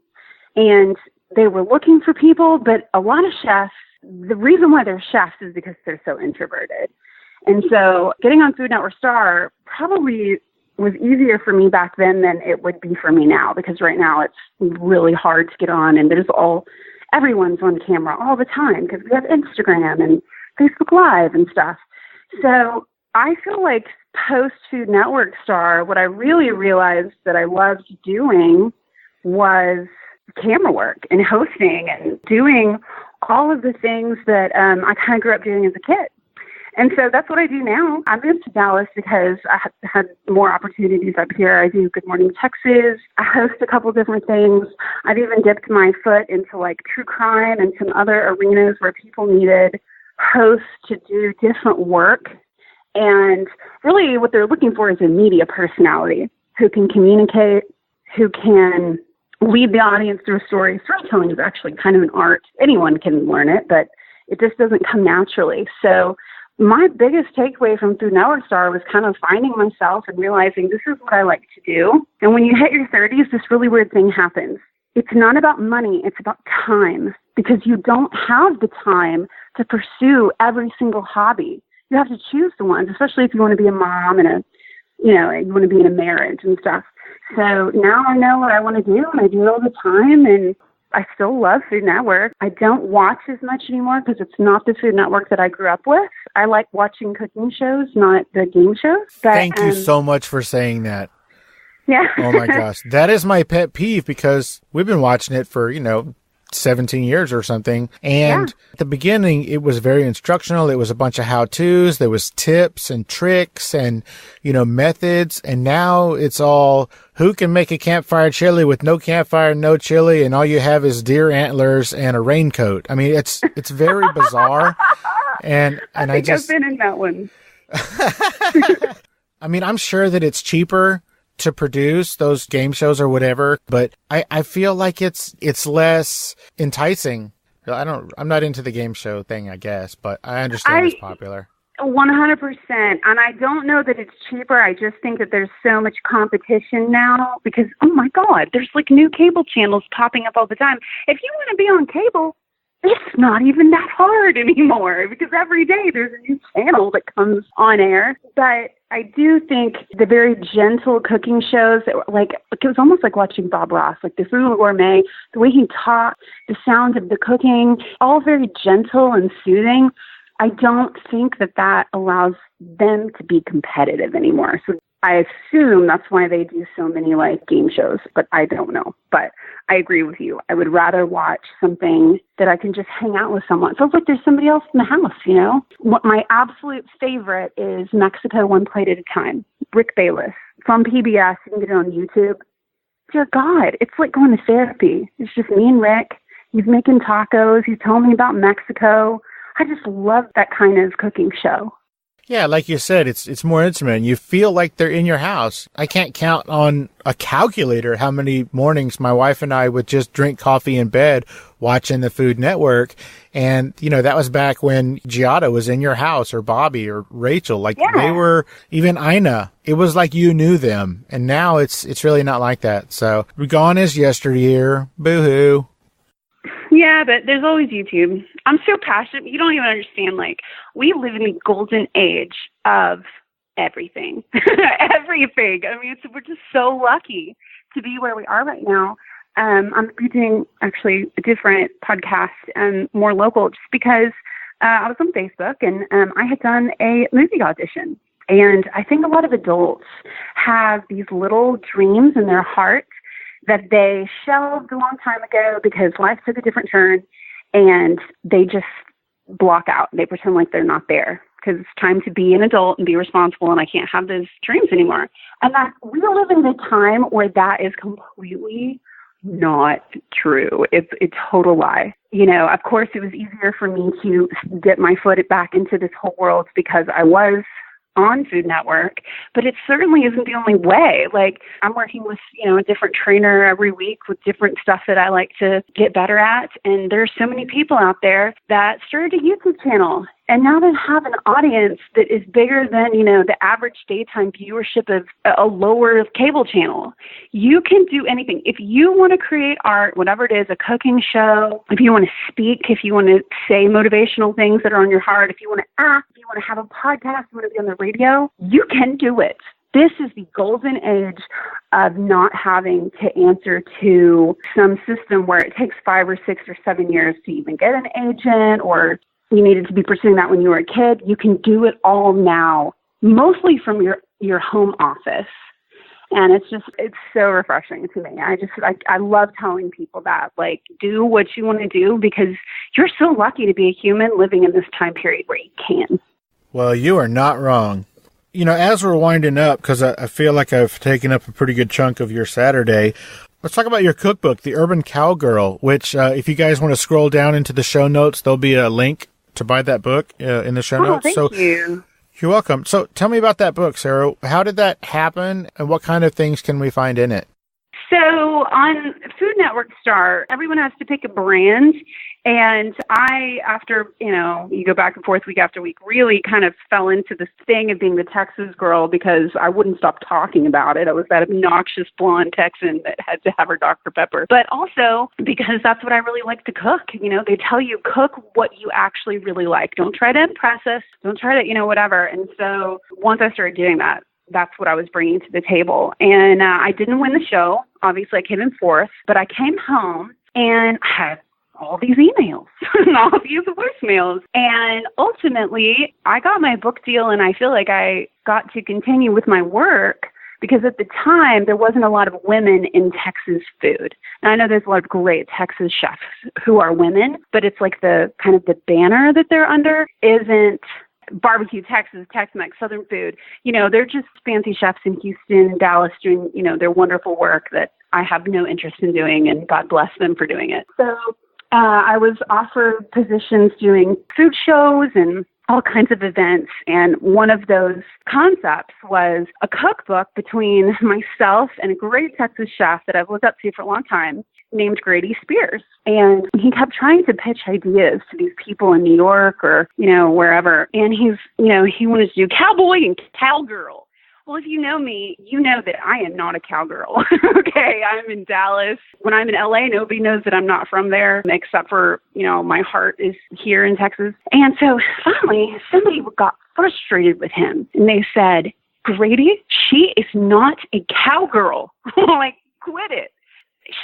and they were looking for people, but a lot of chefs, the reason why they're chefs is because they're so introverted. And so getting on Food Network Star probably was easier for me back then than it would be for me now, because right now it's really hard to get on, and everyone's on camera all the time because we have Instagram and Facebook Live and stuff. So I feel like post Food Network star, what I really realized that I loved doing was camera work and hosting and doing all of the things that I kind of grew up doing as a kid. And so that's what I do now. I moved to Dallas because I had more opportunities up here. I do Good Morning Texas. I host a couple different things. I've even dipped my foot into like true crime and some other arenas where people needed hosts to do different work. And really what they're looking for is a media personality who can communicate, who can lead the audience through a story. Storytelling is actually kind of an art. Anyone can learn it, but it just doesn't come naturally. So my biggest takeaway from Food Network Star was kind of finding myself and realizing this is what I like to do. And when you hit your 30s, this really weird thing happens. It's not about money, it's about time, because you don't have the time to pursue every single hobby. You have to choose the ones, especially if you want to be a mom and you want to be in a marriage and stuff. So now I know what I want to do, and I do it all the time, and I still love Food Network. I don't watch as much anymore because it's not the Food Network that I grew up with. I like watching cooking shows, not the game shows. But, Thank you so much for saying that. Yeah. Oh my gosh. That is my pet peeve because we've been watching it for, 17 years or something. And at the beginning, it was very instructional. It was a bunch of how-tos. There was tips and tricks and, methods. And now it's all who can make a campfire chili with no campfire, no chili, and all you have is deer antlers and a raincoat. I mean, it's very bizarre. And I think I've been in that one. I mean, I'm sure that it's cheaper to produce those game shows or whatever, but I feel like it's less enticing. I'm not into the game show thing, I guess, but I understand it's popular. 100%. And I don't know that it's cheaper. I just think that there's so much competition now because, oh my God, there's like new cable channels popping up all the time. If you want to be on cable, it's not even that hard anymore because every day there's a new channel that comes on air. But I do think the very gentle cooking shows that it was almost like watching Bob Ross, like the Food Gourmet, the way he talked, the sounds of the cooking, all very gentle and soothing. I don't think that allows them to be competitive anymore. So I assume that's why they do so many game shows, but I don't know. But I agree with you. I would rather watch something that I can just hang out with someone. It feels like there's somebody else in the house, What my absolute favorite is Mexico One Plate at a Time. Rick Bayless from PBS. You can get it on YouTube. Dear God, it's like going to therapy. It's just me and Rick. He's making tacos. He's telling me about Mexico. I just love that kind of cooking show. Yeah, like you said, it's more intimate. You feel like they're in your house. I can't count on a calculator how many mornings my wife and I would just drink coffee in bed watching the Food Network. And, that was back when Giada was in your house or Bobby or Rachel. They were, even Ina. It was like you knew them. And now it's really not like that. So we're gone as yesteryear. Boo-hoo. Yeah, but there's always YouTube. I'm so passionate. You don't even understand. We live in the golden age of everything. Everything. I mean, we're just so lucky to be where we are right now. I'm doing actually a different podcast, more local, just because I was on Facebook and I had done a movie audition. And I think a lot of adults have these little dreams in their heart that they shelved a long time ago because life took a different turn and they just block out. They pretend like they're not there because it's time to be an adult and be responsible and I can't have those dreams anymore. And that we live in a time where that is completely not true. It's a total lie. Of course, it was easier for me to dip my foot back into this whole world because I was on Food Network, but it certainly isn't the only way. I'm working with, a different trainer every week with different stuff that I like to get better at. And there's so many people out there that started a YouTube channel and now they have an audience that is bigger than, the average daytime viewership of a lower cable channel. You can do anything. If you want to create art, whatever it is, a cooking show, if you want to speak, if you want to say motivational things that are on your heart, if you want to act, if you want to have a podcast, you want to be on the radio, you can do it. this is the golden age of not having to answer to some system where it takes 5 or 6 or 7 years to even get an agent, or you needed to be pursuing that when you were a kid. You can do it all now, mostly from your home office. And it's so refreshing to me. I love telling people that, like, do what you want to do because you're so lucky to be a human living in this time period where you can. Well, you are not wrong. You know, as we're winding up, because I feel like I've taken up a pretty good chunk of your Saturday, let's talk about your cookbook, The Urban Cowgirl, which if you guys want to scroll down into the show notes, there'll be a link to buy that book in the show notes. Thank you. You're welcome. So tell me about that book, Sarah. How did that happen, and what kind of things can we find in it? So on Food Network Star, everyone has to pick a brand. And I, after, you go back and forth week after week, really kind of fell into this thing of being the Texas girl because I wouldn't stop talking about it. I was that obnoxious blonde Texan that had to have her Dr. Pepper. But also because that's what I really like to cook. They tell you cook what you actually really like. Don't try to impress us. Don't try to, whatever. And so once I started doing that, that's what I was bringing to the table. And I didn't win the show. Obviously, I came in fourth. But I came home and I had all these emails and all these voicemails. And ultimately, I got my book deal, and I feel like I got to continue with my work because at the time, there wasn't a lot of women in Texas food. And I know there's a lot of great Texas chefs who are women, but it's like the kind of the banner that they're under isn't barbecue Texas, Tex-Mex, Southern food. They're just fancy chefs in Houston, Dallas doing, their wonderful work that I have no interest in doing, and God bless them for doing it. So I was offered positions doing food shows and all kinds of events. And one of those concepts was a cookbook between myself and a great Texas chef that I've looked up to for a long time named Grady Spears. And he kept trying to pitch ideas to these people in New York or, wherever. And he wanted to do cowboy and cowgirl. Well, if you know me, you know that I am not a cowgirl. Okay, I'm in Dallas. When I'm in LA, nobody knows that I'm not from there, except for, my heart is here in Texas. And so finally, somebody got frustrated with him, and they said, Grady, she is not a cowgirl. Like, quit it.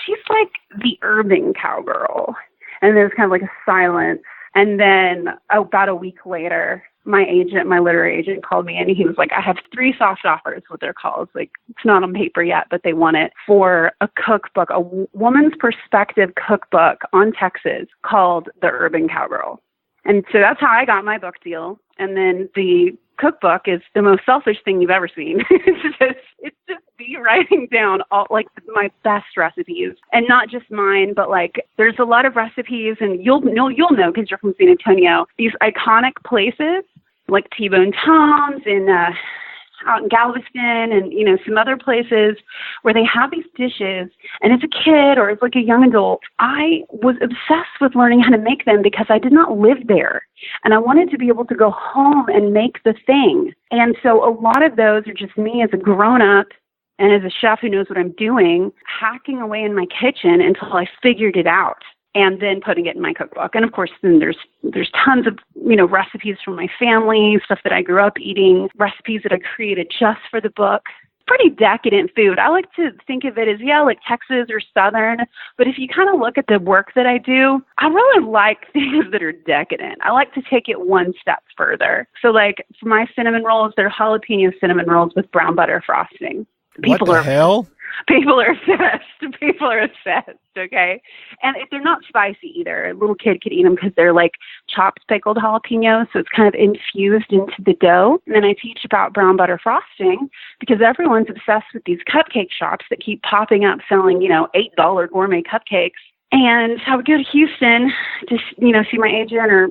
She's like the urban cowgirl. And there was kind of like a silence. And then about a week later, my literary agent called me, and he was like, I have 3 soft offers, what they're called. Like, it's not on paper yet, but they want it for a cookbook, a woman's perspective cookbook on Texas called The Urban Cowgirl. And so that's how I got my book deal. And then the cookbook is the most selfish thing you've ever seen. It's just me writing down all like my best recipes, and not just mine, but like there's a lot of recipes, and you'll know because you're from San Antonio. These iconic places like T-Bone Tom's and out in Galveston and some other places where they have these dishes, and as a kid or as like a young adult, I was obsessed with learning how to make them because I did not live there, and I wanted to be able to go home and make the thing. And so a lot of those are just me as a grown-up and as a chef who knows what I'm doing, hacking away in my kitchen until I figured it out, and then putting it in my cookbook. And of course, then there's tons of, recipes from my family, stuff that I grew up eating, recipes that I created just for the book. Pretty decadent food. I like to think of it as, like Texas or Southern, but if you kind of look at the work that I do, I really like things that are decadent. I like to take it one step further. So like for my cinnamon rolls, they're jalapeno cinnamon rolls with brown butter frosting. What the hell? People are obsessed. People are obsessed, okay? And if they're not spicy either, a little kid could eat them because they're like chopped pickled jalapenos, so it's kind of infused into the dough. And then I teach about brown butter frosting because everyone's obsessed with these cupcake shops that keep popping up selling, $8 gourmet cupcakes. And I would go to Houston to, see my agent or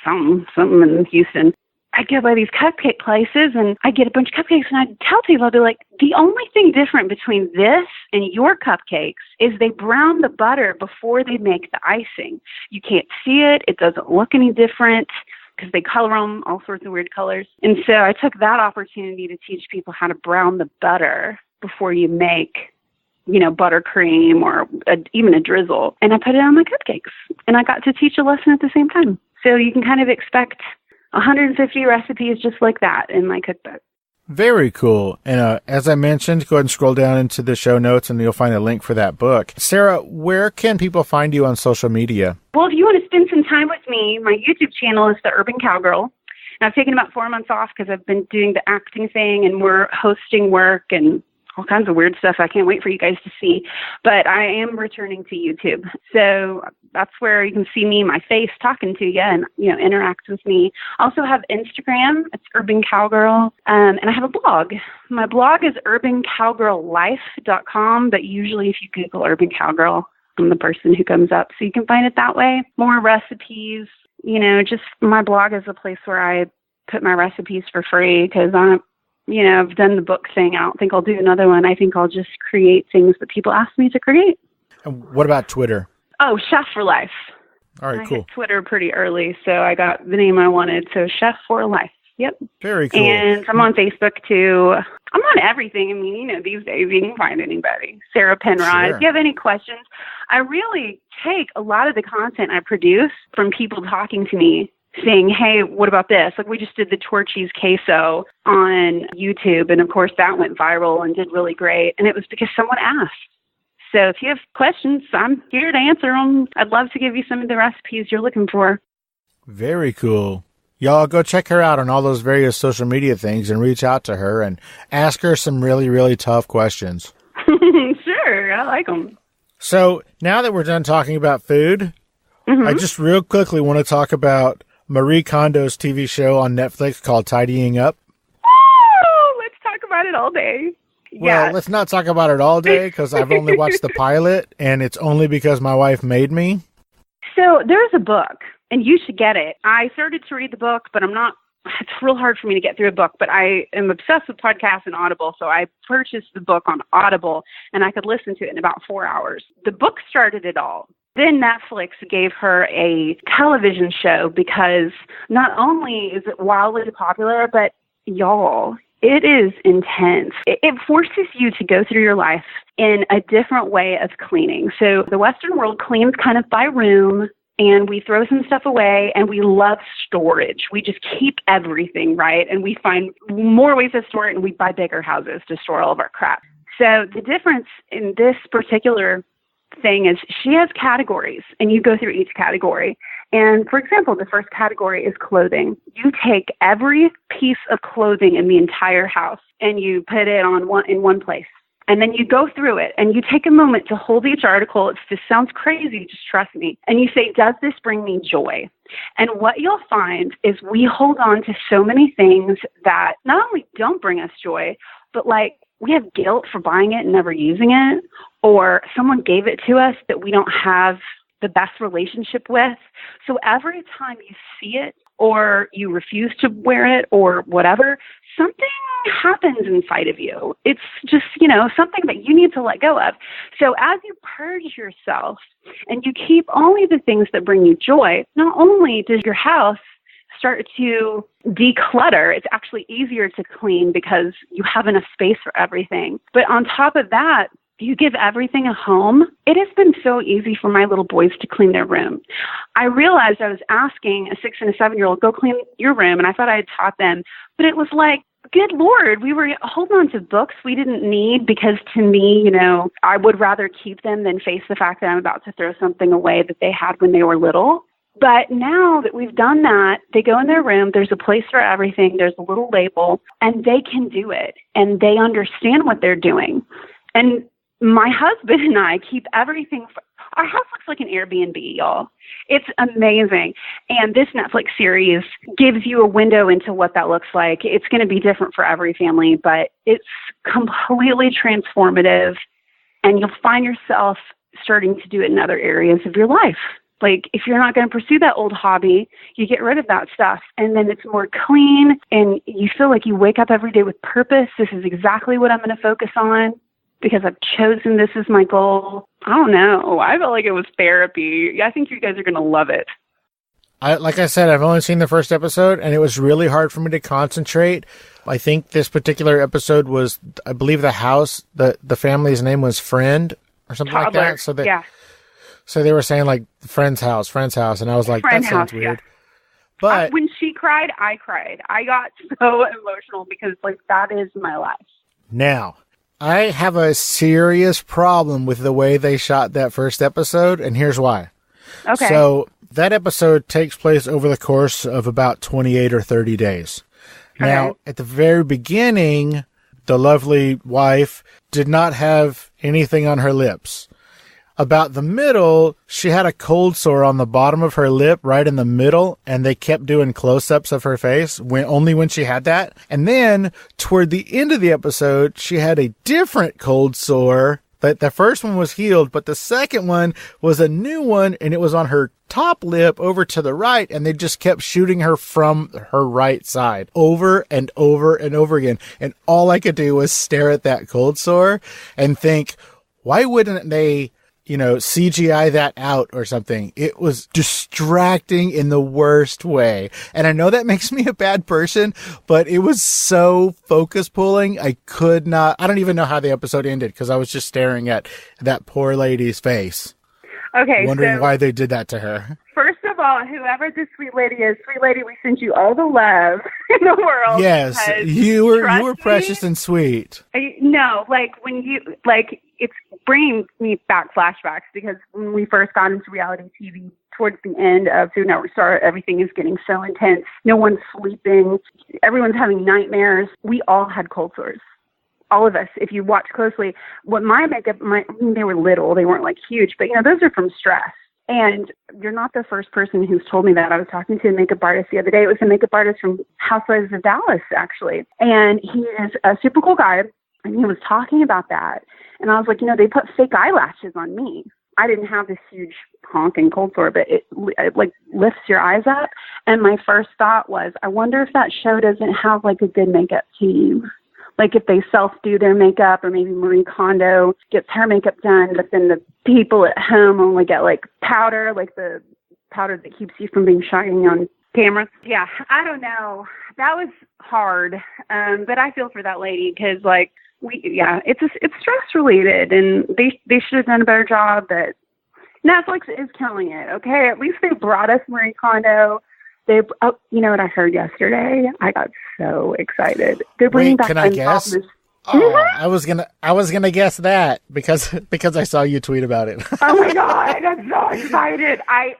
something in Houston. I go by these cupcake places and I get a bunch of cupcakes, and I tell people, I'll be like, the only thing different between this and your cupcakes is they brown the butter before they make the icing. You can't see it. It doesn't look any different because they color them all sorts of weird colors. And so I took that opportunity to teach people how to brown the butter before you make, buttercream or even a drizzle. And I put it on my cupcakes, and I got to teach a lesson at the same time. So you can kind of expect 150 recipes just like that in my cookbook. Very cool. And as I mentioned, go ahead and scroll down into the show notes and you'll find a link for that book. Sarah, where can people find you on social media? Well, if you want to spend some time with me, my YouTube channel is The Urban Cowgirl. And I've taken about 4 months off because I've been doing the acting thing and more hosting work and all kinds of weird stuff I can't wait for you guys to see. But I am returning to YouTube. So that's where you can see me, my face, talking to you and, interact with me. I also have Instagram. It's Urban Cowgirl. And I have a blog. My blog is urbancowgirllife.com. But usually if you Google Urban Cowgirl, I'm the person who comes up. So you can find it that way. More recipes. Just my blog is a place where I put my recipes for free because I've done the book thing. I don't think I'll do another one. I think I'll just create things that people ask me to create. And what about Twitter? Oh, Chef for Life. All right, I cool. hit Twitter pretty early, so I got the name I wanted. So Chef for Life. Yep. Very cool. And I'm on Facebook too. I'm on everything. I mean, these days you can find anybody. Sarah Penrod. Sure. If you have any questions, I really take a lot of the content I produce from people talking to me saying, hey, what about this? Like we just did the Torchy's queso on YouTube. And of course that went viral and did really great. And it was because someone asked. So if you have questions, I'm here to answer them. I'd love to give you some of the recipes you're looking for. Very cool. Y'all go check her out on all those various social media things and reach out to her and ask her some really, really tough questions. Sure, I like them. So now that we're done talking about food, I just real quickly want to talk about Marie Kondo's TV show on Netflix called Tidying Up. Oh, let's talk about it all day. Well, let's not talk about it all day because I've only watched the pilot, and it's only because my wife made me. So there's a book, and you should get it. I started to read the book, but it's real hard for me to get through a book, but I am obsessed with podcasts and Audible, so I purchased the book on Audible, and I could listen to it in about 4 hours. The book started it all. Then Netflix gave her a television show because not only is it wildly popular, but y'all, it is intense. It forces you to go through your life in a different way of cleaning. So the Western world cleans kind of by room, and we throw some stuff away, and we love storage. We just keep everything, right? And we find more ways to store it, and we buy bigger houses to store all of our crap. So the difference in this particular thing is she has categories, and you go through each category. And for example, the first category is clothing. You take every piece of clothing in the entire house and you put it in one place. And then you go through it and you take a moment to hold each article. This sounds crazy, just trust me. And you say, does this bring me joy? And what you'll find is we hold on to so many things that not only don't bring us joy, but like we have guilt for buying it and never using it, or someone gave it to us that we don't have the best relationship with. So every time you see it or you refuse to wear it or whatever, something happens inside of you. It's just, something that you need to let go of. So as you purge yourself and you keep only the things that bring you joy, not only does your house start to declutter, it's actually easier to clean because you have enough space for everything. But on top of that, you give everything a home. It has been so easy for my little boys to clean their room. I realized I was asking a 6 and a 7-year-old, go clean your room, and I thought I had taught them. But it was like, good Lord, we were holding on to books we didn't need because to me, I would rather keep them than face the fact that I'm about to throw something away that they had when they were little. But now that we've done that, they go in their room, there's a place for everything, there's a little label, and they can do it, and they understand what they're doing. And my husband and I keep everything. Our house looks like an Airbnb, y'all. It's amazing. And this Netflix series gives you a window into what that looks like. It's going to be different for every family, but it's completely transformative. And you'll find yourself starting to do it in other areas of your life. Like if you're not going to pursue that old hobby, you get rid of that stuff. And then it's more clean and you feel like you wake up every day with purpose. This is exactly what I'm going to focus on, because I've chosen this as my goal. I don't know. I felt like it was therapy. I think you guys are going to love it. Like I said, I've only seen the first episode, and it was really hard for me to concentrate. I think this particular episode was, I believe the house, the family's name was Friend or something Toddler. like that. So they were saying like friend's house. And I was like, that sounds weird. But when she cried, I cried. I got so emotional because, like, that is my life. now, I have a serious problem with the way they shot that first episode, and here's why. Okay. So that episode takes place over the course of about 28 or 30 days. Now, Okay. at the very beginning, the lovely wife did not have anything on her lips. About the middle, she had a cold sore on the bottom of her lip, right in the middle, and they kept doing close-ups of her face only when she had that. And then, toward the end of the episode, she had a different cold sore. The first one was healed, but the second one was a new one, and it was on her top lip over to the right, and they just kept shooting her from her right side over and over and over again. And all I could do was stare at that cold sore and think, why wouldn't they, CGI that out or something? It was distracting in the worst way. And I know that makes me a bad person, but it was so focus pulling. I don't even know how the episode ended because I was just staring at that poor lady's face. Okay. Wondering why they did that to her. First of all, whoever this sweet lady is, sweet lady, we send you all the love in the world. Yes, because, you were trust precious me, and sweet. No, it's bringing me back flashbacks because when we first got into reality TV towards the end of Food Network Star, everything is getting so intense. No one's sleeping. Everyone's having nightmares. We all had cold sores. All of us, if you watch closely, what my makeup, they were little, they weren't like huge, but those are from stress. And you're not the first person who's told me that. I was talking to a makeup artist the other day. It was a makeup artist from Housewives of Dallas, actually. And he is a super cool guy. And he was talking about that. And I was like, they put fake eyelashes on me. I didn't have this huge honking cold sore, but it like lifts your eyes up. And my first thought was, I wonder if that show doesn't have like a good makeup team. Like if they self-do their makeup, or maybe Marie Kondo gets her makeup done, but then the people at home only get like powder, like the powder that keeps you from being shiny on camera. Yeah, I don't know. That was hard, but I feel for that lady because it's stress related, and they should have done a better job. But Netflix is killing it. Okay, at least they brought us Marie Kondo. You know what I heard yesterday? I got so excited. They're bringing back. Can I guess? Oh, I was gonna guess that because I saw you tweet about it. Oh my god, I'm so excited! I'm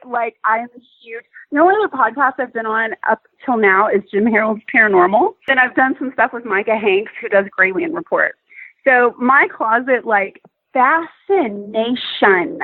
huge. One of the podcasts I've been on up till now is Jim Harold's Paranormal, and I've done some stuff with Micah Hanks, who does Grayland Report. So my closet, fascination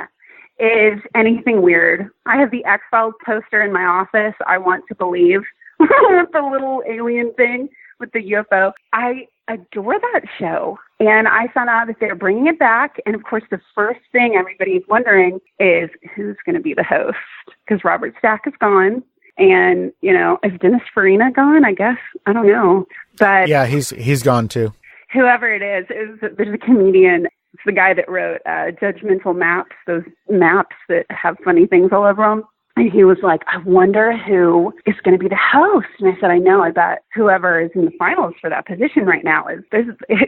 is anything weird. I have the X-Files poster in my office, I want to believe, with the little alien thing with the UFO. I adore that show. And I found out that they're bringing it back. And of course, the first thing everybody's wondering is who's going to be the host? Because Robert Stack is gone. And, is Dennis Farina gone? I guess. I don't know. But yeah, he's gone too. Whoever it is, there's a comedian. It's the guy that wrote Judgmental Maps, those maps that have funny things all over them. And he was like, I wonder who is going to be the host. And I said, I know. I bet whoever is in the finals for that position right now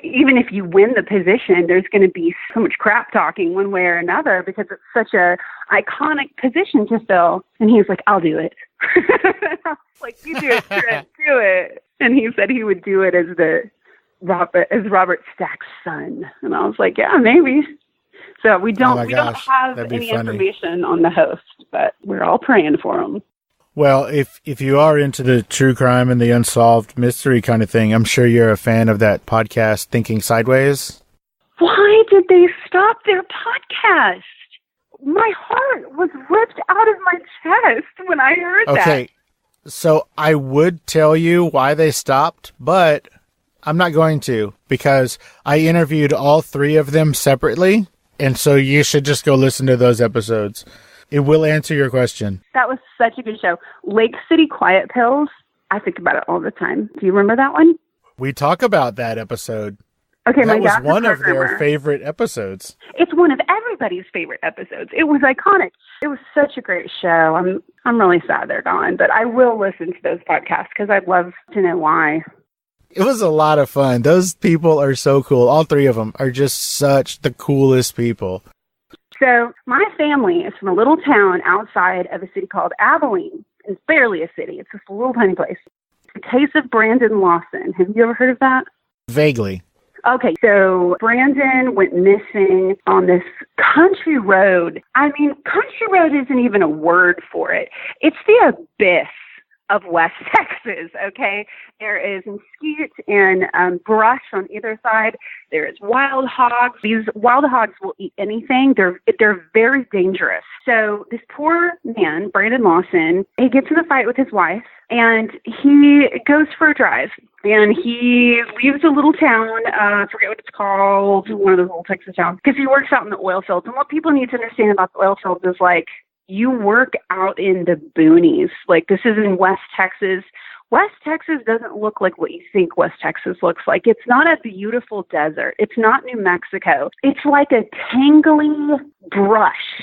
even if you win the position, there's going to be so much crap talking one way or another because it's such a iconic position to fill. And he was like, I'll do it. I was like, you do it, Trent, do it. And he said he would do it as Robert Stack's son. And I was like, yeah, maybe. So we don't have any information on the host, but we're all praying for him. Well, if you are into the true crime and the unsolved mystery kind of thing, I'm sure you're a fan of that podcast, Thinking Sideways. Why did they stop their podcast? My heart was ripped out of my chest when I heard that. Okay, so I would tell you why they stopped, but I'm not going to because I interviewed all three of them separately. And so you should just go listen to those episodes. It will answer your question. That was such a good show. Lake City Quiet Pills. I think about it all the time. Do you remember that one? We talk about that episode. Okay, that my dad's was one a of their programmer. favorite episodes. It's one of everybody's favorite episodes. It was iconic. It was such a great show. I'm really sad they're gone, but I will listen to those podcasts because I'd love to know why. It was a lot of fun. Those people are so cool. All three of them are just such the coolest people. So my family is from a little town outside of a city called Abilene. It's barely a city. It's just a little tiny place. The case of Brandon Lawson. Have you ever heard of that? Vaguely. Okay, so Brandon went missing on this country road. I mean, country road isn't even a word for it. It's the abyss of West Texas, okay? There is mesquite and brush on either side. There is wild hogs. These wild hogs will eat anything. They're very dangerous. So this poor man, Brandon Lawson, he gets in a fight with his wife, and he goes for a drive. And he leaves a little town, I forget what it's called, one of those little Texas towns, because he works out in the oil fields. And what people need to understand about the oil fields is, like, you work out in the boonies. Like, this is in West Texas. West Texas doesn't look like what you think West Texas looks like. It's not a beautiful desert. It's not New Mexico. It's like a tangly brush.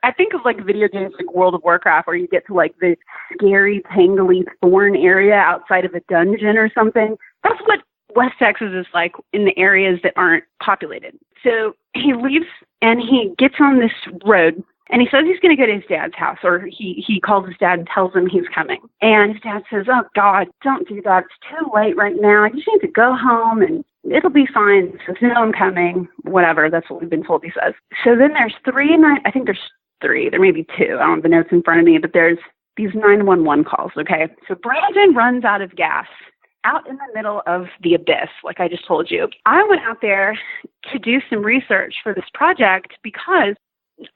I think of like video games like World of Warcraft, where you get to like the scary, tangly thorn area outside of a dungeon or something. That's what West Texas is like in the areas that aren't populated. So he leaves and he gets on this road. And he says he's going to go to his dad's house, or he calls his dad and tells him he's coming. And his dad says, oh, God, don't do that. It's too late right now. I just need to go home and it'll be fine. He says, no, I'm coming. Whatever. That's what we've been told, he says. So then there's I think there's three. There may be two. I don't have the notes in front of me, but there's these 911 calls, okay? So Brandon runs out of gas out in the middle of the abyss, like I just told you. I went out there to do some research for this project because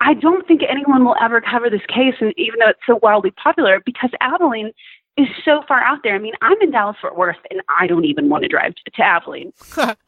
I don't think anyone will ever cover this case, and even though it's so wildly popular, because Abilene is so far out there. I mean, I'm in Dallas-Fort Worth, and I don't even want to drive to Abilene.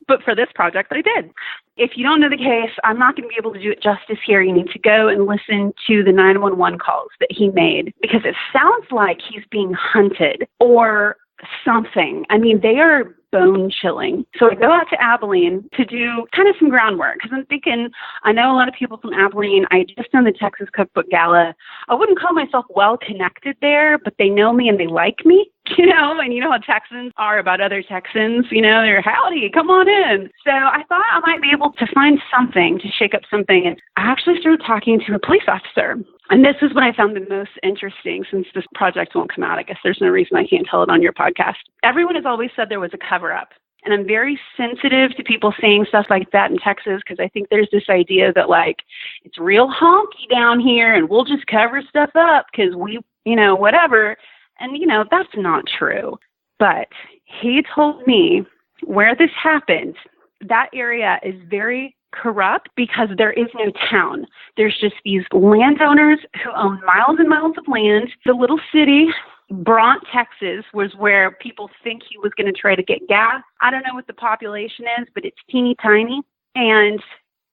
But for this project, I did. If you don't know the case, I'm not going to be able to do it justice here. You need to go and listen to the 911 calls that he made, because it sounds like he's being hunted or something. I mean, they are bone chilling. So I go out to Abilene to do kind of some groundwork, because I'm thinking, I know a lot of people from Abilene. I just done the Texas Cookbook Gala. I wouldn't call myself well connected there, but they know me and they like me, you know, and you know how Texans are about other Texans, you know, they're howdy, come on in. So I thought I might be able to find something to shake up something. And I actually started talking to a police officer. And this is what I found the most interesting, since this project won't come out. I guess there's no reason I can't tell it on your podcast. Everyone has always said there was a cover-up. And I'm very sensitive to people saying stuff like that in Texas, because I think there's this idea that, like, it's real honky down here and we'll just cover stuff up because we, you know, whatever. And, you know, that's not true. But he told me where this happened, that area is very corrupt because there is no town. There's just these landowners who own miles and miles of land. The little city, Bront, Texas, was where people think he was going to try to get gas. I don't know what the population is, but it's teeny tiny. And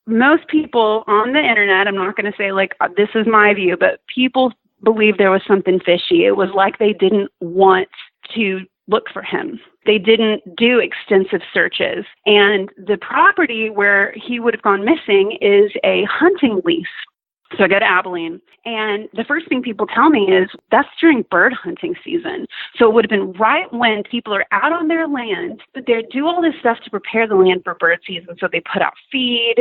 most people on the internet, I'm not going to say like this is my view, but people believe there was something fishy. It was like they didn't want to look for him. They didn't do extensive searches. And the property where he would have gone missing is a hunting lease. So I go to Abilene, and the first thing people tell me is that's during bird hunting season. So it would have been right when people are out on their land, but they do all this stuff to prepare the land for bird season. So they put out feed,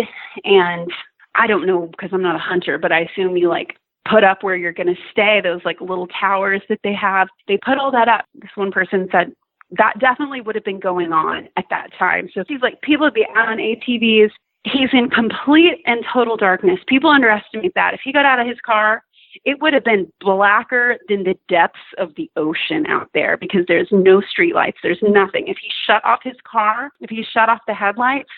and I don't know because I'm not a hunter, but I assume you like put up where you're going to stay, those like little towers that they have. They put all that up. This one person said that definitely would have been going on at that time. So he's like, people would be out on ATVs. He's in complete and total darkness. People underestimate that. If he got out of his car, it would have been blacker than the depths of the ocean out there, because there's no streetlights. There's nothing. If he shut off his car, if he shut off the headlights,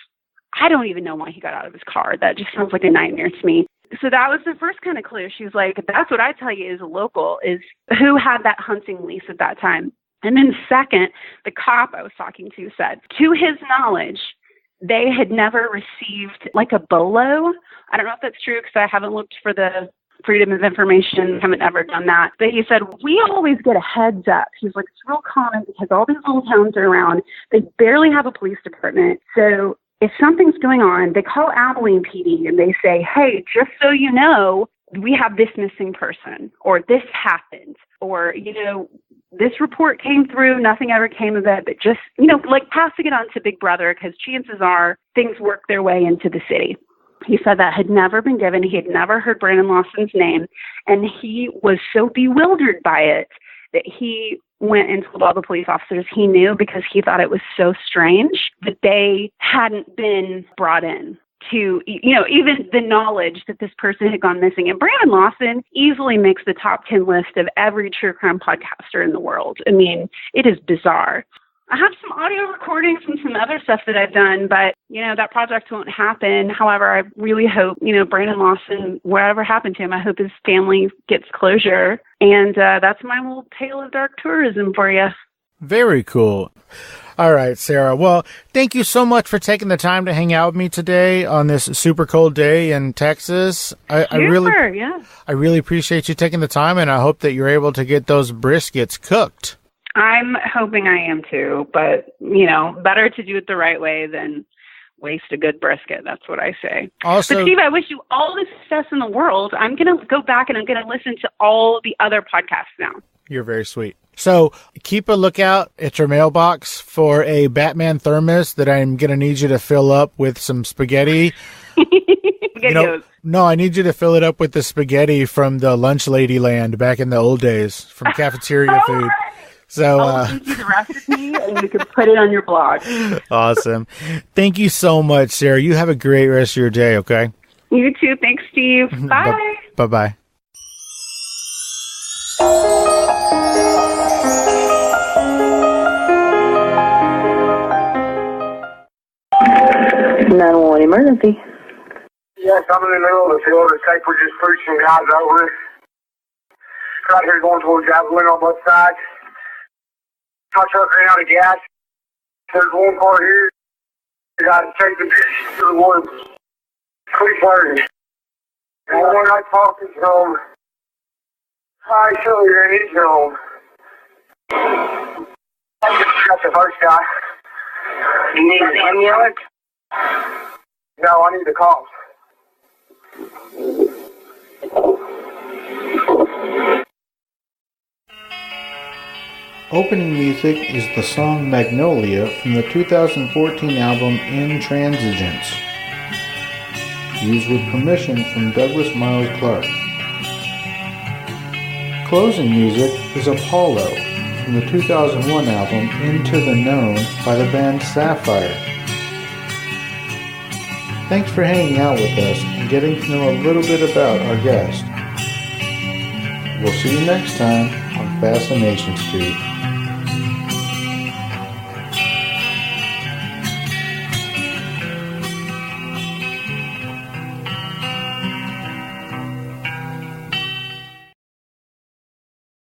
I don't even know why he got out of his car. That just sounds like a nightmare to me. So that was the first kind of clue. She was like, that's what I tell you is a local, is who had that hunting lease at that time. And then second, the cop I was talking to said, to his knowledge, they had never received like a BOLO. I don't know if that's true because I haven't looked for the Freedom of Information, haven't ever done that. But he said, we always get a heads up. He's like, it's real common because all these little towns are around. They barely have a police department. So if something's going on, they call Abilene PD and they say, hey, just so you know, we have this missing person, or this happened, or, you know, this report came through, nothing ever came of it, but just, you know, like passing it on to Big Brother, because chances are things work their way into the city. He said that had never been given. He had never heard Brandon Lawson's name, and he was so bewildered by it that he went and told all the police officers he knew, because he thought it was so strange that they hadn't been brought in to, even the knowledge that this person had gone missing. And Brandon Lawson easily makes the top 10 list of every true crime podcaster in the world. I mean, it is bizarre. I have some audio recordings and some other stuff that I've done, but, that project won't happen. However, I really hope, Brandon Lawson, whatever happened to him, I hope his family gets closure. And that's my little tale of dark tourism for you. Very cool. All right, Sarah. Well, thank you so much for taking the time to hang out with me today on this super cold day in Texas. I really appreciate you taking the time, and I hope that you're able to get those briskets cooked. I'm hoping I am too, but, better to do it the right way than waste a good brisket. That's what I say. Also, but Steve, I wish you all the success in the world. I'm going to go back and I'm going to listen to all the other podcasts now. You're very sweet. So keep a lookout at your mailbox for a Batman thermos that I'm going to need you to fill up with some spaghetti. No, I need you to fill it up with the spaghetti from the Lunch Lady Land back in the old days, from cafeteria food. So I'll send you the recipe, and you can put it on your blog. Awesome. Thank you so much, Sarah. You have a great rest of your day, okay? You too. Thanks, Steve. Bye. Bye-bye. Emergency. Yes, I'm in the middle of the field. It's like we just pushed some guys over. Right here going towards Javelin on both sides. My truck ran out of gas. There's one car here. You got to take the bitch to the woods. Quick burning. And when I talk to him, I show you and he's home. That's the first guy. You need an ambulance? No, I need the cops. Opening music is the song Magnolia from the 2014 album Intransigence, used with permission from Douglas Miles Clark. Closing music is Apollo from the 2001 album Into the Known by the band Sapphire. Thanks for hanging out with us and getting to know a little bit about our guest. We'll see you next time on Fascination Street.